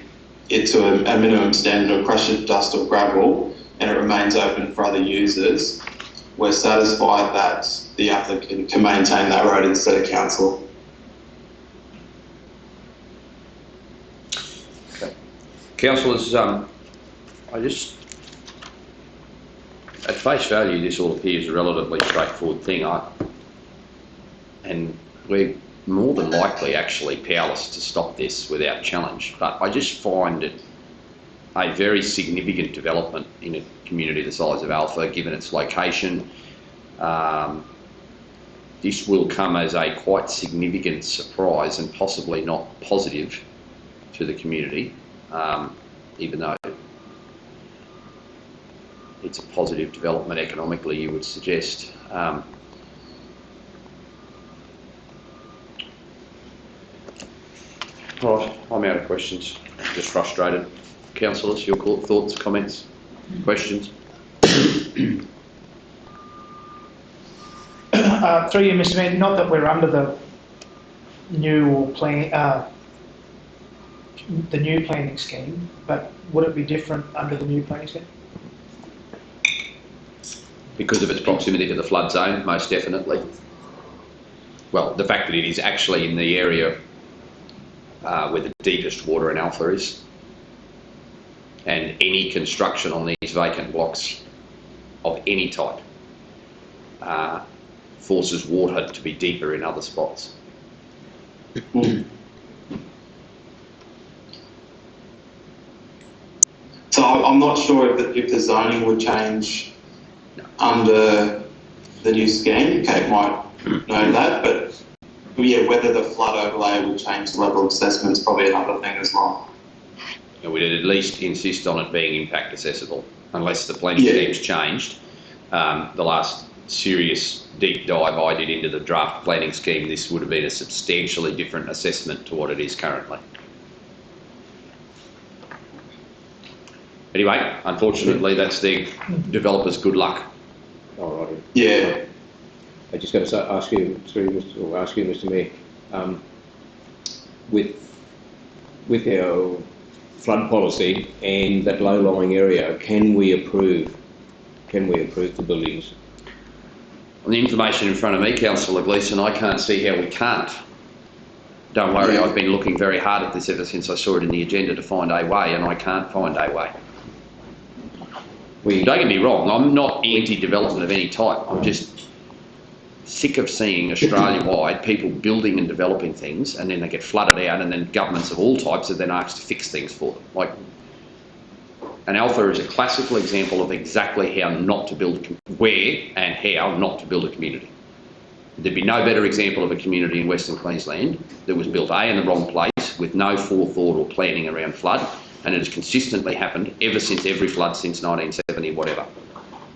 it to a minimum standard of crushed dust or gravel, and it remains open for other users, we're satisfied that the applicant can maintain that road instead of council. Councillors, at face value, this all appears a relatively straightforward thing, and we're more than likely actually powerless to stop this without challenge. But I just find it a very significant development in a community the size of Alpha, given its location. This will come as a quite significant surprise and possibly not positive to the community, even though it's a positive development economically, you would suggest. Right, I'm out of questions. Just frustrated. Councillors, your thoughts, comments, questions? Through you, Mr. Mayor, not that we're under the new planning scheme, but would it be different under the new planning scheme? Because of its proximity to the flood zone, most definitely. Well, the fact that it is actually in the area where the deepest water in Alpha is, and any construction on these vacant blocks of any type forces water to be deeper in other spots. So I'm not sure if the zoning would change under the new scheme. Kate might know that, but yeah, whether the flood overlay will change the level of assessment is probably another thing as well. And we'd at least insist on it being impact accessible, unless the planning scheme's changed. The last serious deep dive I did into the draft planning scheme, this would have been a substantially different assessment to what it is currently. Anyway, unfortunately, that's the developers' good luck. All right. Yeah. I just got to ask you, Mr. Mayor, with our flood policy and that low-lying area, can we approve the buildings? On the information in front of me, Councillor Gleeson, I can't see how we can't. Don't worry, I've been looking very hard at this ever since I saw it in the agenda to find a way, and I can't find a way. Don't get me wrong, I'm not anti-development of any type. I'm just sick of seeing Australia-wide people building and developing things, and then they get flooded out, and then governments of all types are then asked to fix things for them. And Alpha is a classical example of exactly how not to build, where and how not to build a community. There'd be no better example of a community in Western Queensland that was built in the wrong place with no forethought or planning around flood, and it has consistently happened ever since every flood since 1970, whatever.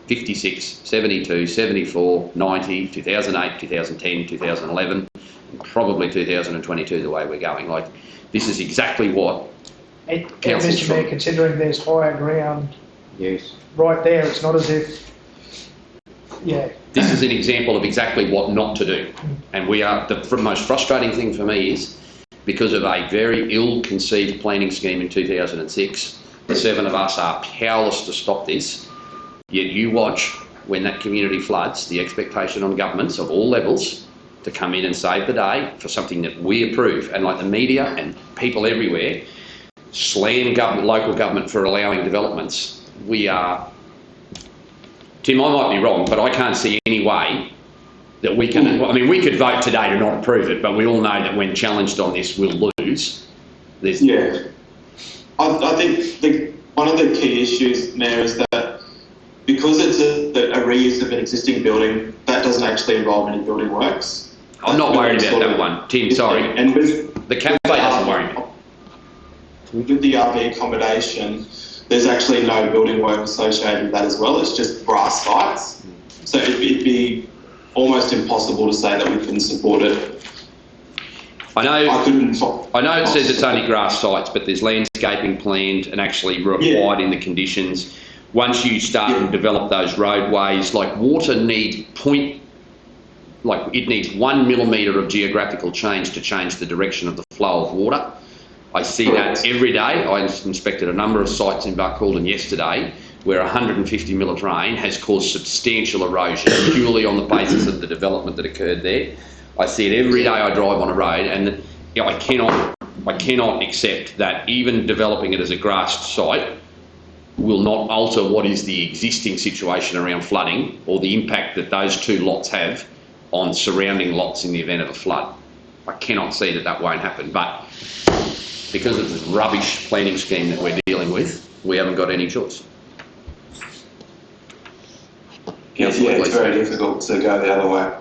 56, 72, 74, 90, 2008, 2010, 2011, and probably 2022 the way we're going. This is exactly what Mr. Mayor, considering there's higher ground right there, it's not as if, This is an example of exactly what not to do. And the most frustrating thing for me is, because of a very ill-conceived planning scheme in 2006, the seven of us are powerless to stop this. Yet you watch, when that community floods, the expectation on governments of all levels to come in and save the day for something that we approve. And the media and people everywhere slam local government for allowing developments. Tim, I might be wrong, but I can't see any way that we can, we could vote today to not approve it, but we all know that when challenged on this, we'll lose. I think one of the key issues, Mayor, is that because it's a reuse of an existing building, that doesn't actually involve any building works. I'm not worried about that one, Tim, sorry. And with the cafe doesn't worry me. With the RV accommodation, there's actually no building work associated with that as well. It's just grass sites. So it'd be almost impossible to say that we couldn't support it. I know it says it's only grass sites, but there's landscaping planned and actually required in the conditions. Once you start and develop those roadways, water needs it needs 1 millimetre of geographical change to change the direction of the flow of water. I see that every day. I inspected a number of sites in Barcaldine yesterday where 150 mil of rain has caused substantial erosion purely on the basis of the development that occurred there. I see it every day I drive on a road, and I cannot accept that even developing it as a grassed site will not alter what is the existing situation around flooding or the impact that those two lots have on surrounding lots in the event of a flood. I cannot see that that won't happen, but because of this rubbish planning scheme that we're dealing with, we haven't got any choice. Yeah, it's very difficult to go the other way.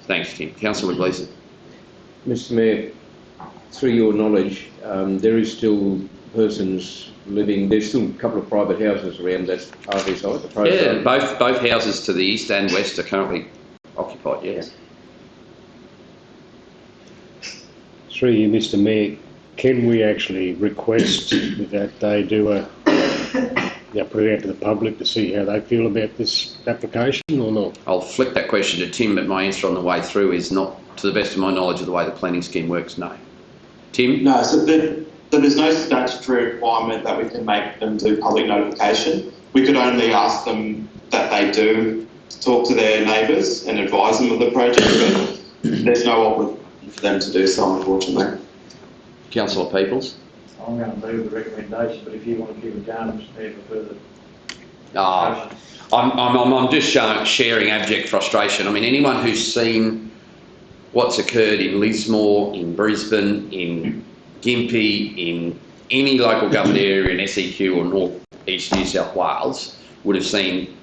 Thanks, Tim. Councillor Gleeson. Mr Mayor, through your knowledge, there is still persons living, there's still a couple of private houses around that RV site? Yeah, both houses to the east and west are currently occupied, yes. Through you, Mr Mayor, can we actually request that they do put it out to the public to see how they feel about this application or not? I'll flick that question to Tim, but my answer on the way through is not, to the best of my knowledge of the way the planning scheme works, no. Tim? No, so there's no statutory requirement that we can make them do public notification. We could only ask them that they do talk to their neighbours and advise them of the project, but there's no obligation for them to do so, unfortunately. Councillor Peoples? I'm going to move the recommendation, but if you want to give a go, Mr Mayor, for further. I'm just sharing abject frustration. I mean, anyone who's seen what's occurred in Lismore, in Brisbane, in Gympie, in any local government area in SEQ or North East New South Wales would have seen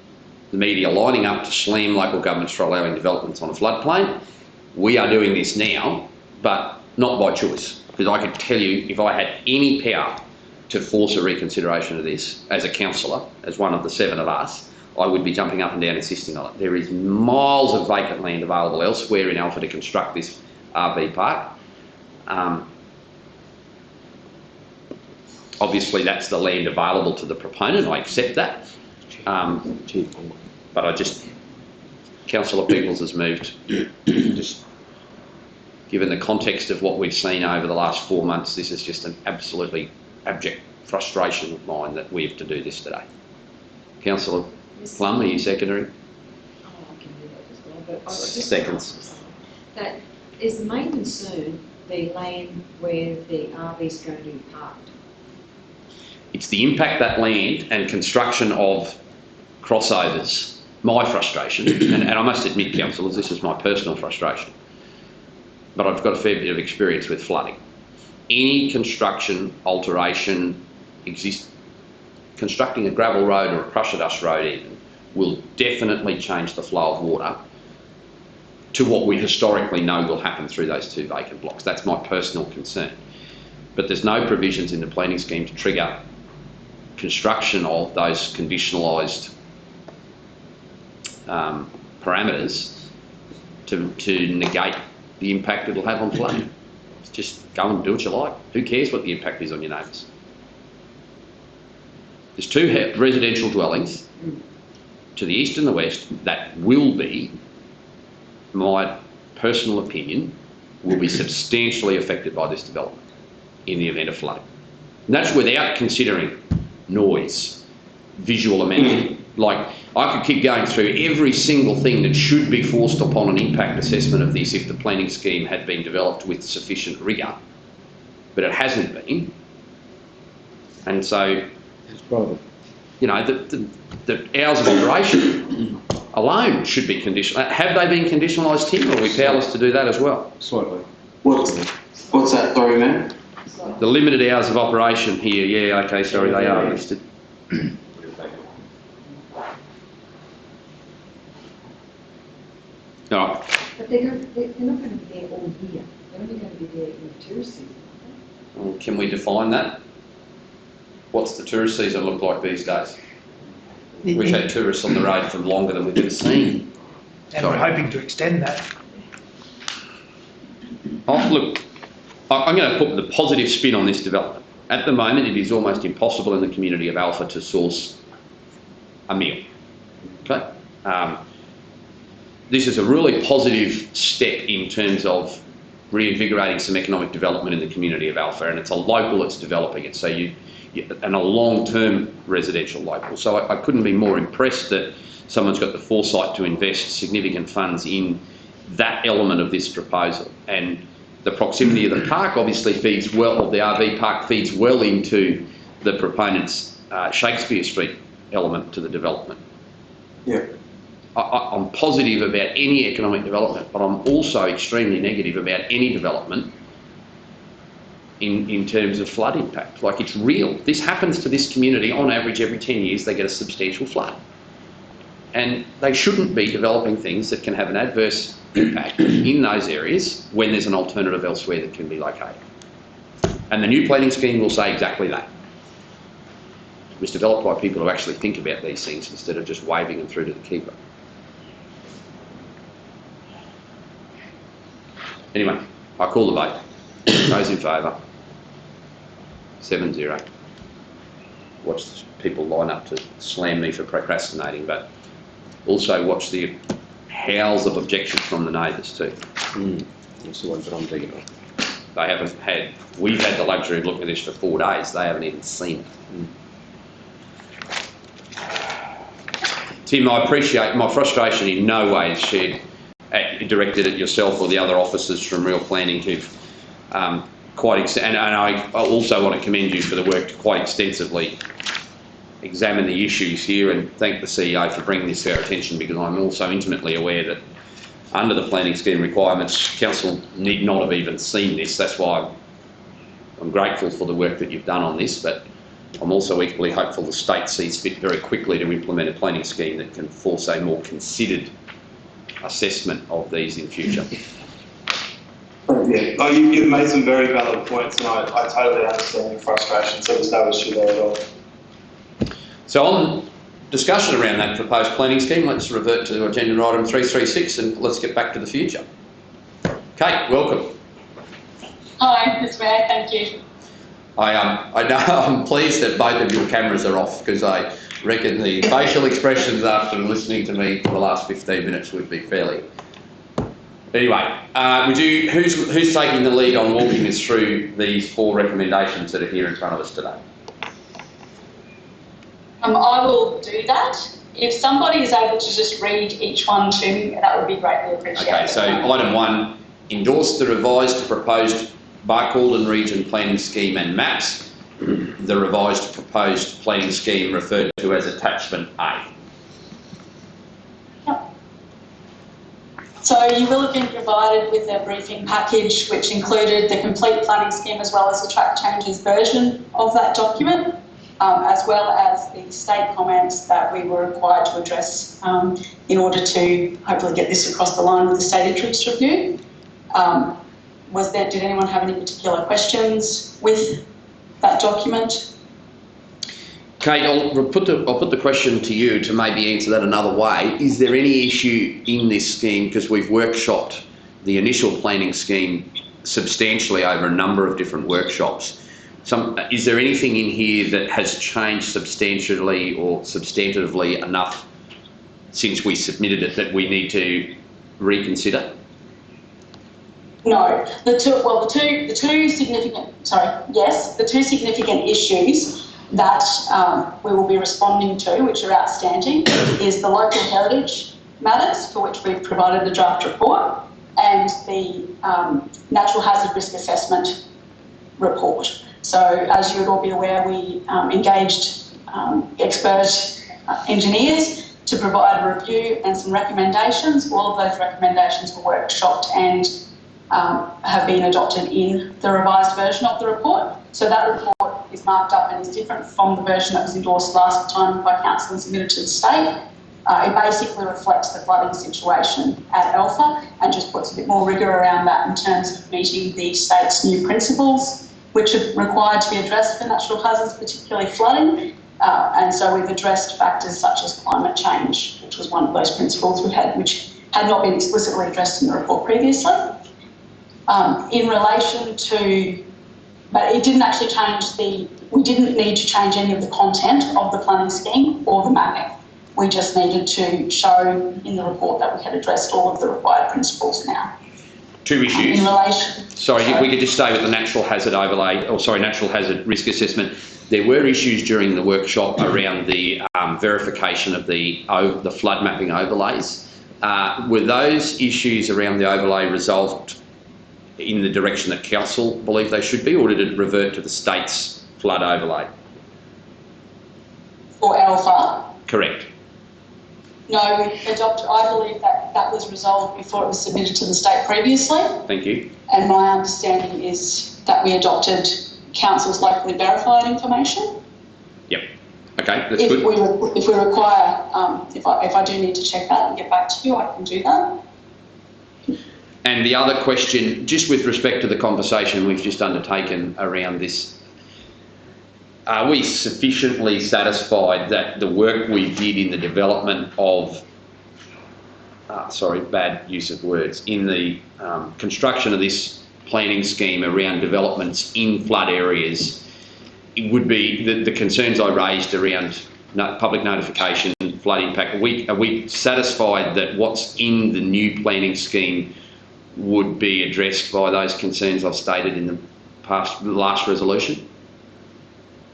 the media lining up to slam local governments for allowing developments on a floodplain. We are doing this now, but not by choice. Because I could tell you, if I had any power to force a reconsideration of this as a councillor, as one of the 7 of us, I would be jumping up and down insisting on it. There is miles of vacant land available elsewhere in Alpha to construct this RV park. Obviously, that's the land available to the proponent. I accept that. But I just, Councillor Peoples has moved. Just given the context of what we've seen over the last 4 months, this is just an absolutely abject frustration of mine that we have to do this today. Councillor Plum, are you secondary? Oh, I can do that as well, but I was just Seconds. that is the main concern the land where the RV is going to be parked. It's the impact that land and construction of crossovers, my frustration, and I must admit, councillors, this is my personal frustration, but I've got a fair bit of experience with flooding. Any construction, alteration, constructing a gravel road or a crusher dust road even, will definitely change the flow of water to what we historically know will happen through those 2 vacant blocks. That's my personal concern. But there's no provisions in the planning scheme to trigger construction of those conditionalised parameters to negate the impact it'll have on flooding. Just go and do what you like. Who cares what the impact is on your neighbours? There's 2 residential dwellings to the east and the west that will be, my personal opinion, will be substantially affected by this development in the event of flooding. And that's without considering noise, visual amenity. Like, I could keep going through every single thing that should be forced upon an impact assessment of this if the planning scheme had been developed with sufficient rigour, but it hasn't been. And so, you know, the hours of operation alone should be conditional. Have they been conditionalised, Tim, or are we powerless to do that as well? Slightly. What's that, sorry, man? The limited hours of operation here, yeah, okay, sorry, they are listed. All right. But they're not going to be there all year. They're only going to be there in the tourist season. Well, can we define that? What's the tourist season look like these days? We've had tourists on the road for longer than we've ever seen. And we're hoping to extend that. Oh, look, I'm going to put the positive spin on this development. At the moment, it is almost impossible in the community of Alpha to source a meal. Okay? This is a really positive step in terms of reinvigorating some economic development in the community of Alpha, and it's a local that's developing it. So and a long-term residential local. So I couldn't be more impressed that someone's got the foresight to invest significant funds in that element of this proposal. And the proximity of the park obviously feeds well, or the RV park feeds well into the proponent's Shakespeare Street element to the development. Yeah. I'm positive about any economic development, but I'm also extremely negative about any development in terms of flood impact. Like, it's real. This happens to this community on average every 10 years. They get a substantial flood. And they shouldn't be developing things that can have an adverse impact in those areas when there's an alternative elsewhere that can be located. And the new planning scheme will say exactly that. It was developed by people who actually think about these things instead of just waving them through to the keeper. Anyway, I call the vote. Those in favour? 7-0. Watch people line up to slam me for procrastinating, but also watch the howls of objection from the neighbours too. That's the ones that I'm thinking of. They haven't had, we've had the luxury of looking at this for 4 days, they haven't even seen it. Tim, I appreciate my frustration in no way is shared, directed at yourself or the other officers from Real Planning who've and I also want to commend you for the work to quite extensively examine the issues here, and thank the CEO for bringing this to our attention, because I'm also intimately aware that under the planning scheme requirements, Council need not have even seen this. That's why I'm grateful for the work that you've done on this, but I'm also equally hopeful the state sees fit very quickly to implement a planning scheme that can force a more considered assessment of these in future. Yeah, oh, you've made some very valid points, and I totally understand your frustration, so there's no issue there at all. So on discussion around that proposed planning scheme, let's revert to agenda item 336 and let's get back to the future. Kate, welcome. Hi, Mr. Mayor, thank you. I know I'm pleased that both of your cameras are off, because I reckon the facial expressions after listening to me for the last 15 minutes would be fairly. Anyway, who's taking the lead on walking us through these 4 recommendations that are here in front of us today? I will do that. If somebody is able to just read each one to me, that would be greatly appreciated. Okay, so item 1, endorse the revised proposed Barcaldine Region Planning Scheme and maps, the revised proposed planning scheme referred to as Attachment A. So you will have been provided with a briefing package which included the complete planning scheme as well as the track changes version of that document, as well as the state comments that we were required to address in order to hopefully get this across the line with the state interest review. Did anyone have any particular questions with that document? Kate, I'll put the question to you to maybe answer that another way. Is there any issue in this scheme, because we've workshopped the initial planning scheme substantially over a number of different workshops, is there anything in here that has changed substantially or substantively enough since we submitted it that we need to reconsider? No. The two significant issues that we will be responding to, which are outstanding, is the local heritage matters, for which we've provided the draft report, and the natural hazard risk assessment report. So, as you would all be aware, we engaged expert engineers to provide a review and some recommendations. All of those recommendations were workshopped and have been adopted in the revised version of the report. So that report is marked up and is different from the version that was endorsed last time by Council and submitted to the state. It basically reflects the flooding situation at Alpha and just puts a bit more rigour around that in terms of meeting the state's new principles, which are required to be addressed for natural hazards, particularly flooding. And so we've addressed factors such as climate change, which was one of those principles we had, which had not been explicitly addressed in the report previously. In relation to, but it didn't actually change we didn't need to change any of the content of the planning scheme or the mapping. We just needed to show in the report that we had addressed all of the required principles now. Two issues. in relation. Sorry, if we could just stay with the natural hazard overlay, natural hazard risk assessment. There were issues during the workshop around the verification of the flood mapping overlays. Were those issues around the overlay resolved in the direction that council believed they should be, or did it revert to the state's flood overlay? For our flood? Correct. No, I believe that was resolved before it was submitted to the state previously. Thank you. And my understanding is that we adopted council's locally verified information. Yep. Okay, that's If good. if we require, if I do need to check that and get back to you, I can do that. And the other question, just with respect to the conversation we've just undertaken around this, are we sufficiently satisfied that the work we did in the development of, bad use of words, in the construction of this planning scheme around developments in flood areas, it would be the concerns I raised around public notification, flood impact, are we satisfied that what's in the new planning scheme would be addressed by those concerns I've stated in the last resolution?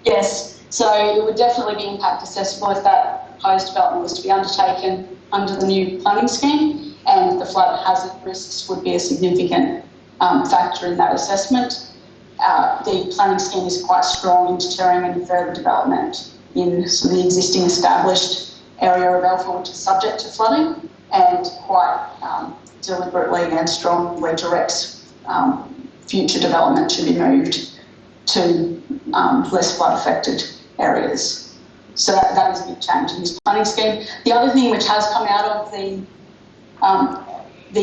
Yes, so it would definitely be impact accessible if that proposed development was to be undertaken under the new planning scheme, and the flood hazard risks would be a significant factor in that assessment. The planning scheme is quite strong in deterring any further development in the existing established area of Alpha, which is subject to flooding, and quite deliberately and strongly directs future development to be moved to less flood affected areas. So that is a big change in this planning scheme. The other thing which has come out of the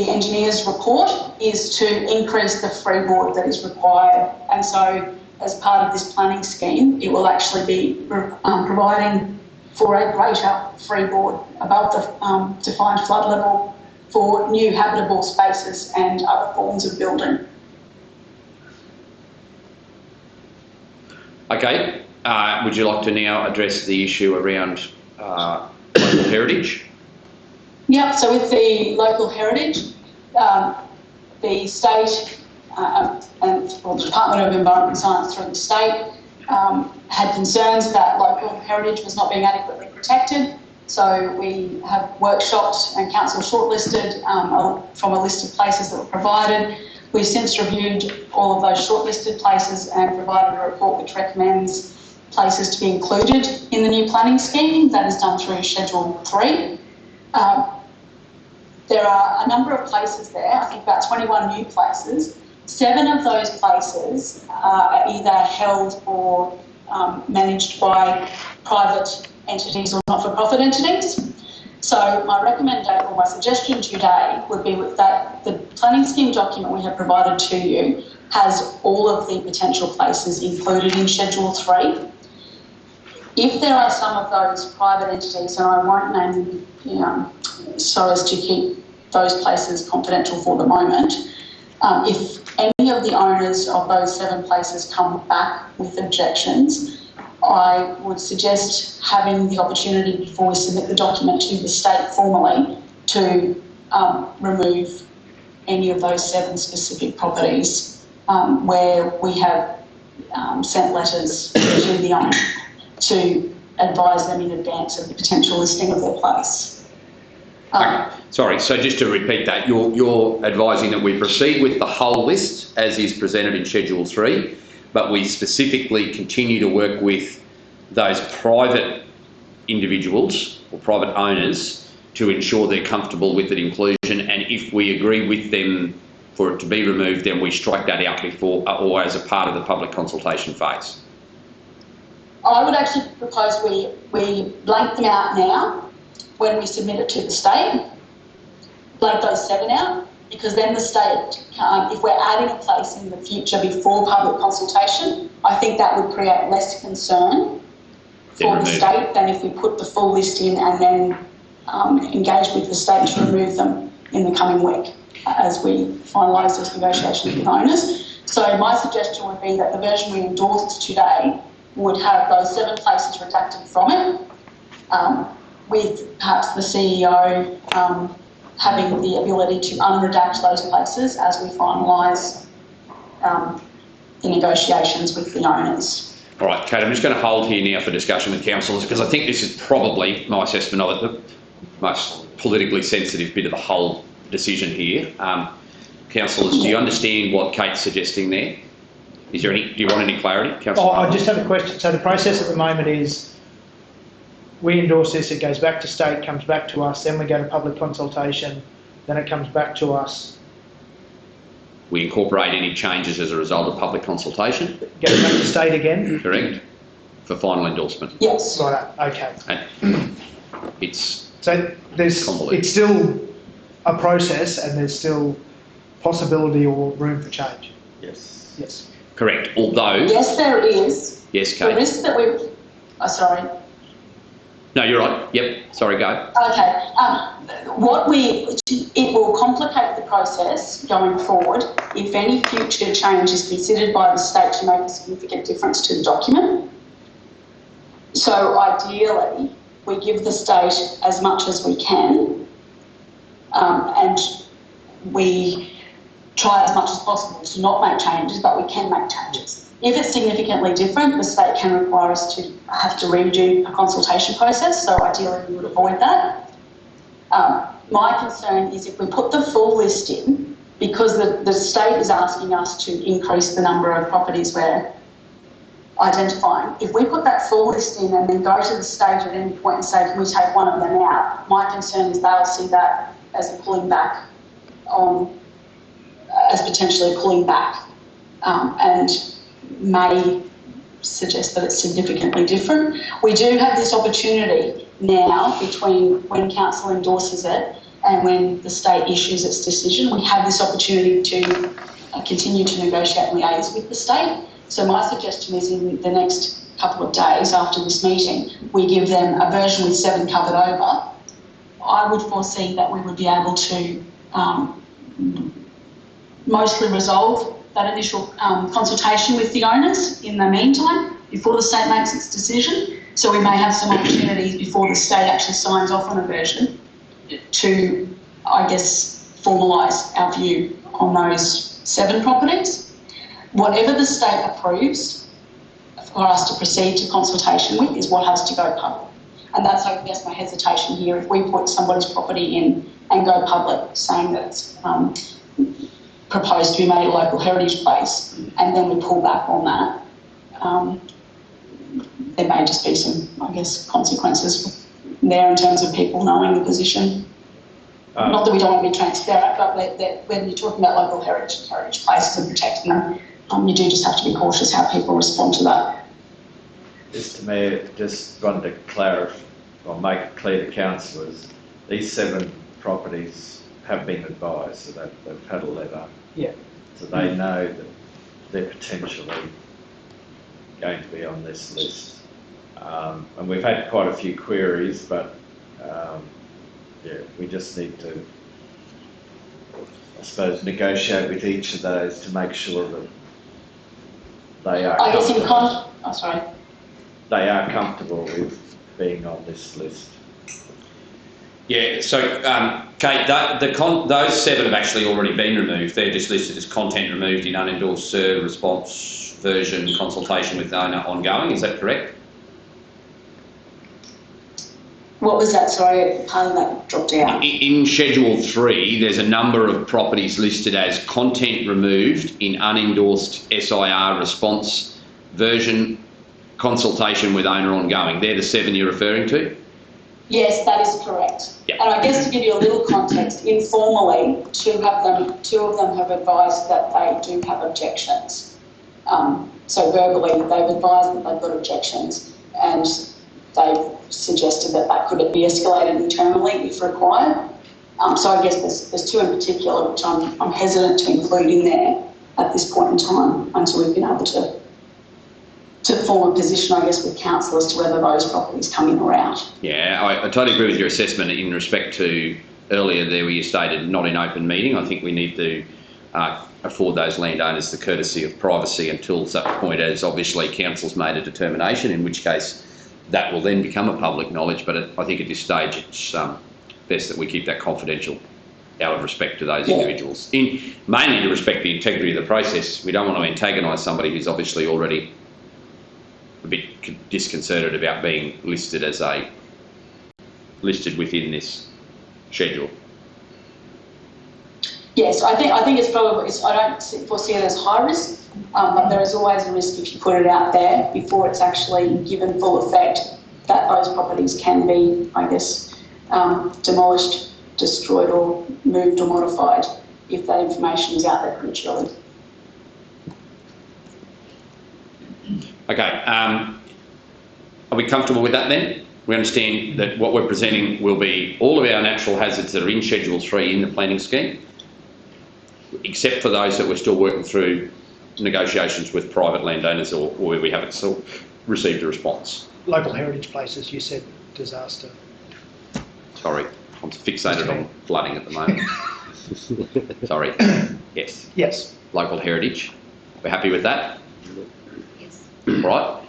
engineer's report is to increase the freeboard that is required. And so as part of this planning scheme, it will actually be providing for a greater freeboard above the defined flood level for new habitable spaces and other forms of building. Okay, would you like to now address the issue around local heritage? Yeah, so with the local heritage, the state and the Department of Environment and Science through the state had concerns that local heritage was not being adequately protected. So we have workshopped and council shortlisted from a list of places that were provided. We've since reviewed all of those shortlisted places and provided a report which recommends places to be included in the new planning scheme. That is done through Schedule 3. There are a number of places there, I think about 21 new places. 7 of those places are either held or managed by private entities or not-for-profit entities. So my recommendation or my suggestion today would be that the planning scheme document we have provided to you has all of the potential places included in Schedule 3. If there are some of those private entities, and I won't name them so as to keep those places confidential for the moment, if any of the owners of those 7 places come back with objections, I would suggest having the opportunity before we submit the document to the state formally to remove any of those 7 specific properties where we have sent letters to the owner to advise them in advance of the potential listing of their place. Sorry, so just to repeat that, you're advising that we proceed with the whole list as is presented in Schedule 3, but we specifically continue to work with those private individuals or private owners to ensure they're comfortable with the inclusion, and if we agree with them for it to be removed, then we strike that out before or as a part of the public consultation phase. I would actually propose we blank them out now when we submit it to the state, blank those 7 out, because then the state, if we're adding a place in the future before public consultation, I think that would create less concern for the state than if we put the full list in and then engage with the state to remove them in the coming week as we finalise those negotiations with owners. So my suggestion would be that the version we endorsed today would have those 7 places redacted from it, with perhaps the CEO having the ability to unredact those places as we finalise the negotiations with the owners. All right, Kate, I'm just going to hold here now for discussion with councillors because I think this is probably my assessment of it, the most politically sensitive bit of the whole decision here. Councillors, do you understand what Kate's suggesting there? Is there any? Do you want any clarity, Councillor? I just have a question. So the process at the moment is we endorse this, it goes back to state, comes back to us, then we go to public consultation, then it comes back to us. We incorporate any changes as a result of public consultation? Goes back to state again? Correct. For final endorsement. Yes. Right, okay. And it's So it's still a process and there's still possibility or room for change? Yes. Yes. correct. Although, Yes, there is. yes, The Kate. risk that we, sorry. No, you're right. Yep. Sorry, go. Okay. It will complicate the process going forward if any future change is considered by the state to make a significant difference to the document. So ideally, we give the state as much as we can, and we try as much as possible to not make changes, but we can make changes. If it's significantly different, the state can require us to have to redo a consultation process, so ideally we would avoid that. My concern is if we put the full list in, because the state is asking us to increase the number of properties we're identifying, if we put that full list in and then go to the state at any point and say, can we take one of them out, my concern is they'll see that as a pulling back as potentially pulling back, and may suggest that it's significantly different. We do have this opportunity now between when council endorses it and when the state issues its decision. We have this opportunity to continue to negotiate and liaise with the state. So my suggestion is in the next couple of days after this meeting, we give them a version with 7 covered over. I would foresee that we would be able to mostly resolve that initial consultation with the owners in the meantime, before the state makes its decision. So we may have some opportunities before the state actually signs off on a version to, I guess, formalise our view on those 7 properties. Whatever the state approves for us to proceed to consultation with is what has to go public. And that's, I guess, my hesitation here. If we put somebody's property in and go public saying that it's proposed to be made a local heritage place, and then we pull back on that, there may just be some, I guess, consequences there in terms of people knowing the position. Not that we don't want to be transparent, but when you're talking about local heritage places and protecting them, you do just have to be cautious how people respond to that. Mr Mayor, just wanted to clarify or make it clear to councillors, these 7 properties have been advised, so that they've had a letter. Yeah. So they know that they're potentially going to be on this list. And we've had quite a few queries, but yeah, we just need to, I suppose, negotiate with each of those to make sure that they are I guess they are comfortable with being on this list. Yeah, so Kate, those 7 have actually already been removed. They're just listed as content removed in unendorsed SIR response version consultation with owner ongoing. Is that correct? What was that? Sorry, part of that dropped out. In Schedule 3, there's a number of properties listed as content removed in unendorsed SIR response version consultation with owner ongoing. They're the 7 you're referring to? Yes, that is correct. Yep. And I guess to give you a little context, informally, two of them have advised that they do have objections. So verbally, they've advised that they've got objections, and they've suggested that could be escalated internally if required. So I guess there's 2 in particular which I'm hesitant to include in there at this point in time until we've been able to form a position, I guess, with council as to whether those properties come in or out. Yeah, I totally agree with your assessment in respect to earlier there where you stated not in open meeting. I think we need to afford those landowners the courtesy of privacy until such point as obviously council's made a determination, in which case that will then become a public knowledge. But I think at this stage it's best that we keep that confidential. out of respect to those individuals. Mainly to respect the integrity of the process. We don't want to antagonise somebody who's obviously already a bit disconcerted about being listed within this schedule. Yes, I think it's probably, I don't foresee it as high risk, but there is always a risk if you put it out there before it's actually given full effect that those properties can be, I guess, demolished, destroyed or moved or modified if that information is out there prematurely. Okay, are we comfortable with that then? We understand that what we're presenting will be all of our natural hazards that are in Schedule 3 in the planning scheme, except for those that we're still working through negotiations with private landowners or where we haven't still received a response. Local heritage places, you said disaster. Sorry, I'm fixated on flooding at the moment. Sorry. Yes. Yes. Local heritage. We're happy with that? Yes. Right.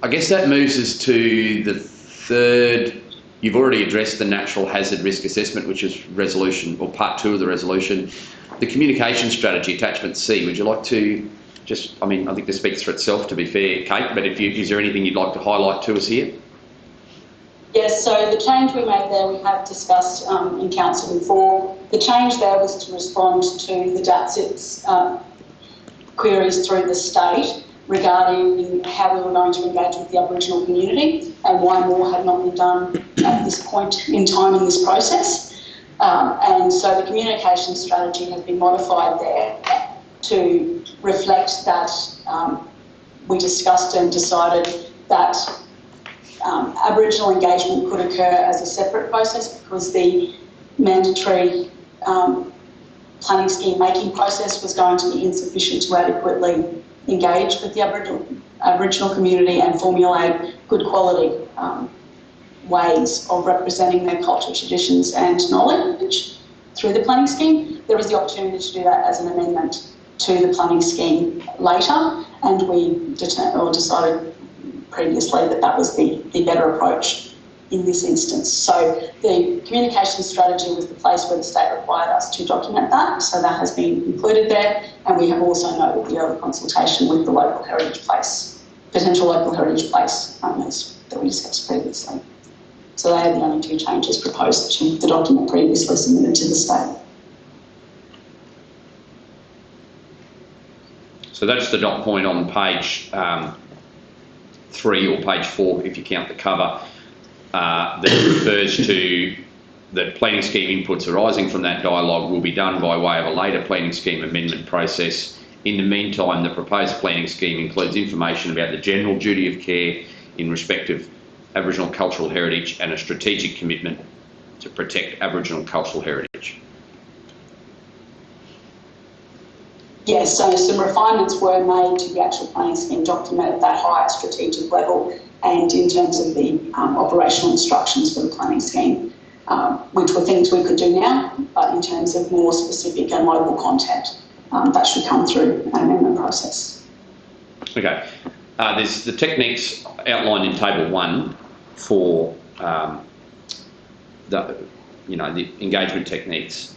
I guess that moves us to the third. You've already addressed the natural hazard risk assessment, which is resolution, or part 2 of the resolution. The communication strategy, attachment C, would you like to just, I mean, I think this speaks for itself, to be fair, Kate, but is there anything you'd like to highlight to us here? Yes, so the change we made there, we have discussed in council before. The change there was to respond to the DATSIT's queries through the state regarding how we were going to engage with the Aboriginal community and why more had not been done at this point in time in this process. And so the communication strategy has been modified there to reflect that we discussed and decided that Aboriginal engagement could occur as a separate process because the mandatory planning scheme making process was going to be insufficient to adequately engage with the Aboriginal community and formulate good quality ways of representing their culture, traditions and knowledge through the planning scheme. There is the opportunity to do that as an amendment to the planning scheme later, and we decided previously that that was the better approach in this instance. So the communication strategy was the place where the state required us to document that, so that has been included there, and we have also noted the early consultation with the local heritage place, potential local heritage place owners that we discussed previously. So they are the only 2 changes proposed to the document previously submitted to the state. So that's the dot point on page 3 or page 4, if you count the cover, that refers to that planning scheme inputs arising from that dialogue will be done by way of a later planning scheme amendment process. In the meantime, the proposed planning scheme includes information about the general duty of care in respect of Aboriginal cultural heritage and a strategic commitment to protect Aboriginal cultural heritage. Yes, so some refinements were made to the actual planning scheme document at that higher strategic level and in terms of the operational instructions for the planning scheme, which were things we could do now, but in terms of more specific and local content, that should come through an amendment process. Okay. There's the techniques outlined in Table 1 for the engagement techniques.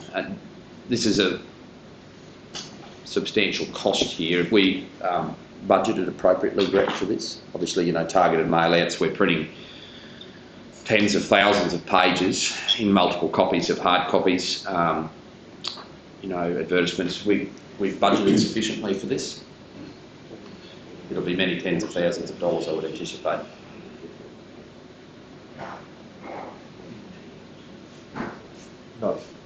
This is a substantial cost here. If we budgeted appropriately, Brett, for this, obviously, targeted mail-outs, we're printing tens of thousands of pages in multiple copies of hard copies, advertisements. We've budgeted sufficiently for this. It'll be many tens of thousands of dollars, I would anticipate.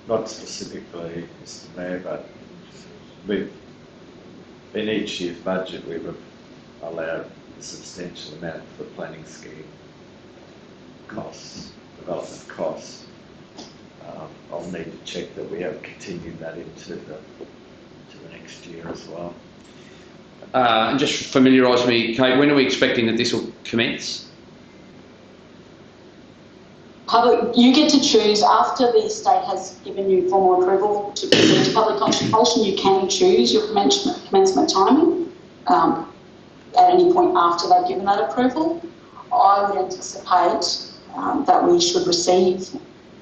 Not specifically, Mr. Mayor, but in each year's budget we've allowed a substantial amount for planning scheme costs, development costs. I'll need to check that we have continued that into the next year as well. And just familiarise me, Kate, when are we expecting that this will commence? You get to choose after the state has given you formal approval to proceed to public consultation. You can choose your commencement timing at any point after they've given that approval. I would anticipate that we should receive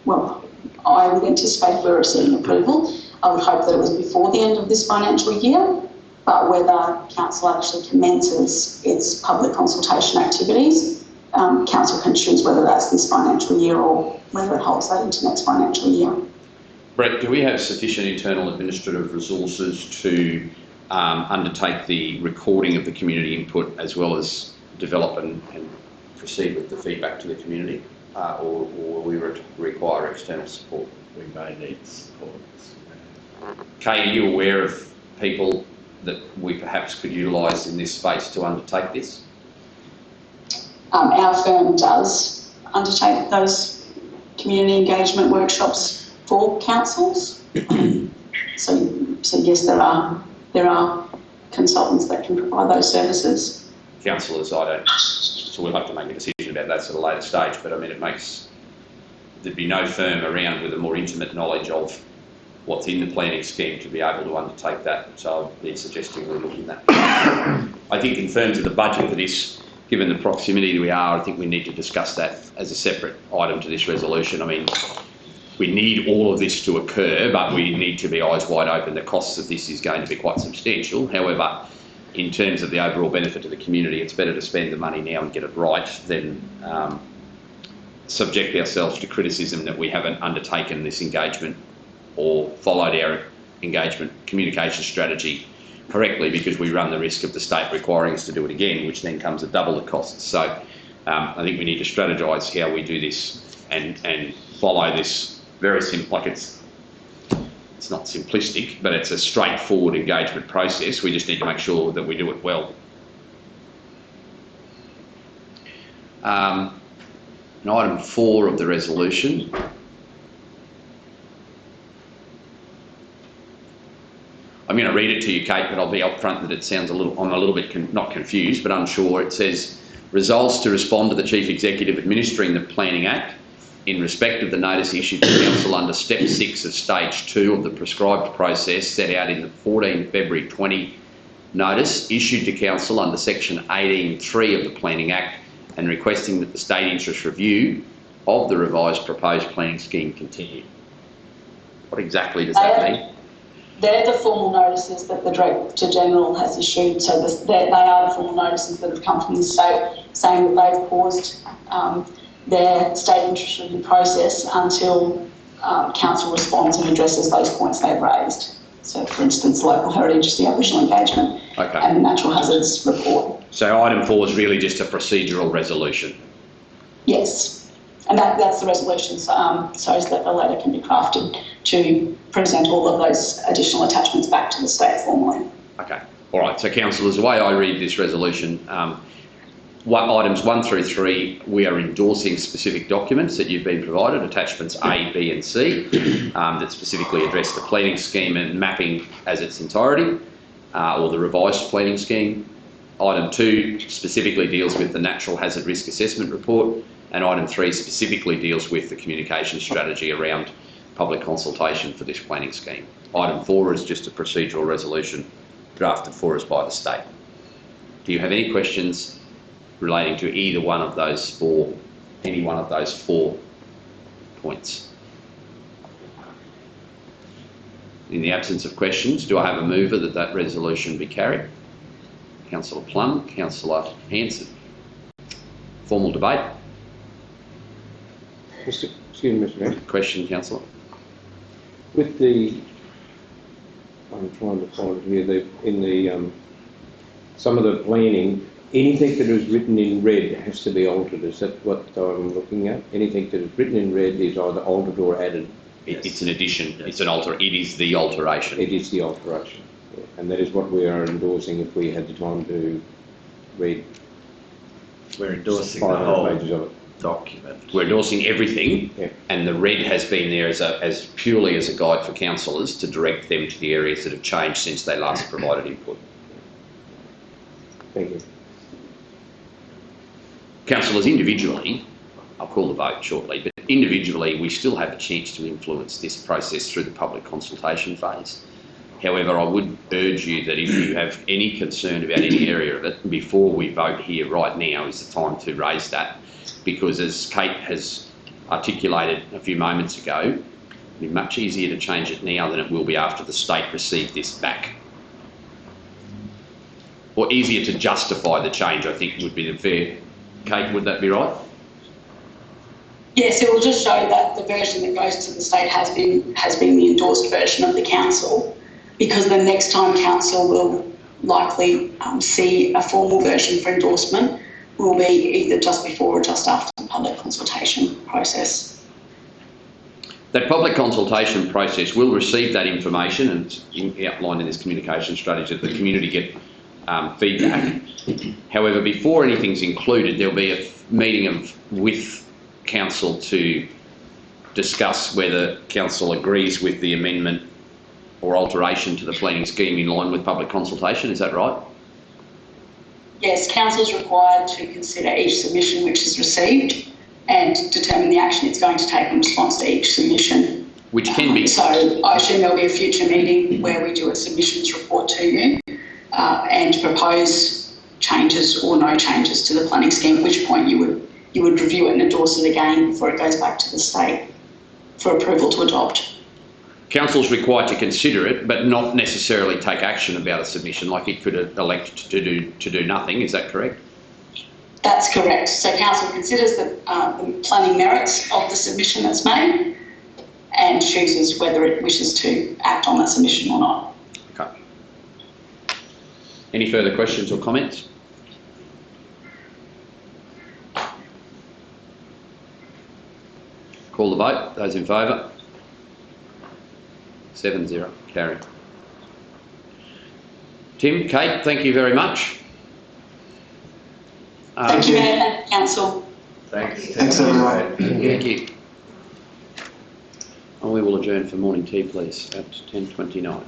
well, I would anticipate if we were seeking approval, I would hope that it was before the end of this financial year, but whether council actually commences its public consultation activities, council can choose whether that's this financial year or whether it holds that into next financial year. Brett, do we have sufficient internal administrative resources to undertake the recording of the community input as well as develop and proceed with the feedback to the community, or will we require external support? We may need support. Kay, are you aware of people that we perhaps could utilise in this space to undertake this? Our firm does undertake those community engagement workshops for councils. So yes, there are consultants that can provide those services. Councillors, so we'll have to make a decision about that at a later stage, but I mean, there'd be no firm around with a more intimate knowledge of what's in the planning scheme to be able to undertake that, so I'd be suggesting we look in that. I think in terms of the budget for this, given the proximity we are, I think we need to discuss that as a separate item to this resolution. I mean, we need all of this to occur, but we need to be eyes wide open. The costs of this is going to be quite substantial. However, in terms of the overall benefit to the community, it's better to spend the money now and get it right than subject ourselves to criticism that we haven't undertaken this engagement or followed our engagement communication strategy correctly, because we run the risk of the state requiring us to do it again, which then comes at double the costs. So I think we need to strategise how we do this and follow this very simple, like it's not simplistic, but it's a straightforward engagement process. We just need to make sure that we do it well. And item 4 of the resolution. I'm going to read it to you, Kate, but I'll be upfront that it sounds I'm a little bit not confused, but unsure. It says, resolves to respond to the Chief Executive administering the Planning Act in respect of the notice issued to Council under Step 6 of Stage 2 of the prescribed process set out in the 14 February 20 notice issued to Council under Section 18(3) of the Planning Act, and requesting that the state interest review of the revised proposed planning scheme continue. What exactly does that mean? They're the formal notices that the Director General has issued, so they are the formal notices that have come from the state saying that they've paused their state interest review process until Council responds and addresses those points they've raised. So, for instance, local heritage, the Aboriginal engagement, and the natural hazards report. So item 4 is really just a procedural resolution? Yes, and that's the resolution, so that a letter can be crafted to present all of those additional attachments back to the state formally. Okay, all right. So, councillors, the way I read this resolution, items 1 through 3, we are endorsing specific documents that you've been provided, attachments A, B and C, that specifically address the planning scheme and mapping as its entirety, or the revised planning scheme. Item 2 specifically deals with the natural hazard risk assessment report, and item 3 specifically deals with the communication strategy around public consultation for this planning scheme. Item 4 is just a procedural resolution drafted for us by the state. Do you have any questions relating to either one of those four, any one of those 4 points? In the absence of questions, do I have a mover that that resolution be carried? Councillor Plum, Councillor Hanson. Formal debate. Excuse me, Mr. Mayor. Question, Councillor. With the, I'm trying to find here, some of the planning, anything that is written in red has to be altered. Is that what I'm looking at? Anything that is written in red is either altered or added. It's an addition. It's an it is the alteration. It is the alteration. Yeah. And that is what we are endorsing if we had the time to read. We're endorsing the 500 whole pages of it. document. We're endorsing everything, yeah. And the red has been there as purely as a guide for councillors to direct them to the areas that have changed since they last provided input. Thank you. Councillors, individually, I'll call the vote shortly, but individually we still have a chance to influence this process through the public consultation phase. However, I would urge you that if you have any concern about any area of it, before we vote here right now is the time to raise that, because as Kate has articulated a few moments ago, it'd be much easier to change it now than it will be after the state received this back. Or easier to justify the change, I think would be the fair. Kate, would that be right? Yes, it will just show that the version that goes to the state has been the endorsed version of the council, because the next time council will likely see a formal version for endorsement will be either just before or just after the public consultation process. That public consultation process will receive that information, and it's outlined in this communication strategy that the community get feedback. However, before anything's included, there'll be a meeting with council to discuss whether council agrees with the amendment or alteration to the planning scheme in line with public consultation. Is that right? Yes, council is required to consider each submission which is received and determine the action it's going to take in response to each submission. Which can be... So I assume there'll be a future meeting where we do a submissions report to you and propose changes or no changes to the planning scheme, at which point you would review it and endorse it again before it goes back to the state for approval to adopt. Council's required to consider it, but not necessarily take action about a submission, like it could elect to do nothing. Is that correct? That's correct. So council considers the planning merits of the submission that's made and chooses whether it wishes to act on that submission or not. Okay. Any further questions or comments? Call the vote. Those in favour? 7-0. Carried. Tim, Kate, thank you very much. Thank you, Mayor. Thank you, Council. Thanks everyone. Thank you. And we will adjourn for morning tea, please, at 10:29.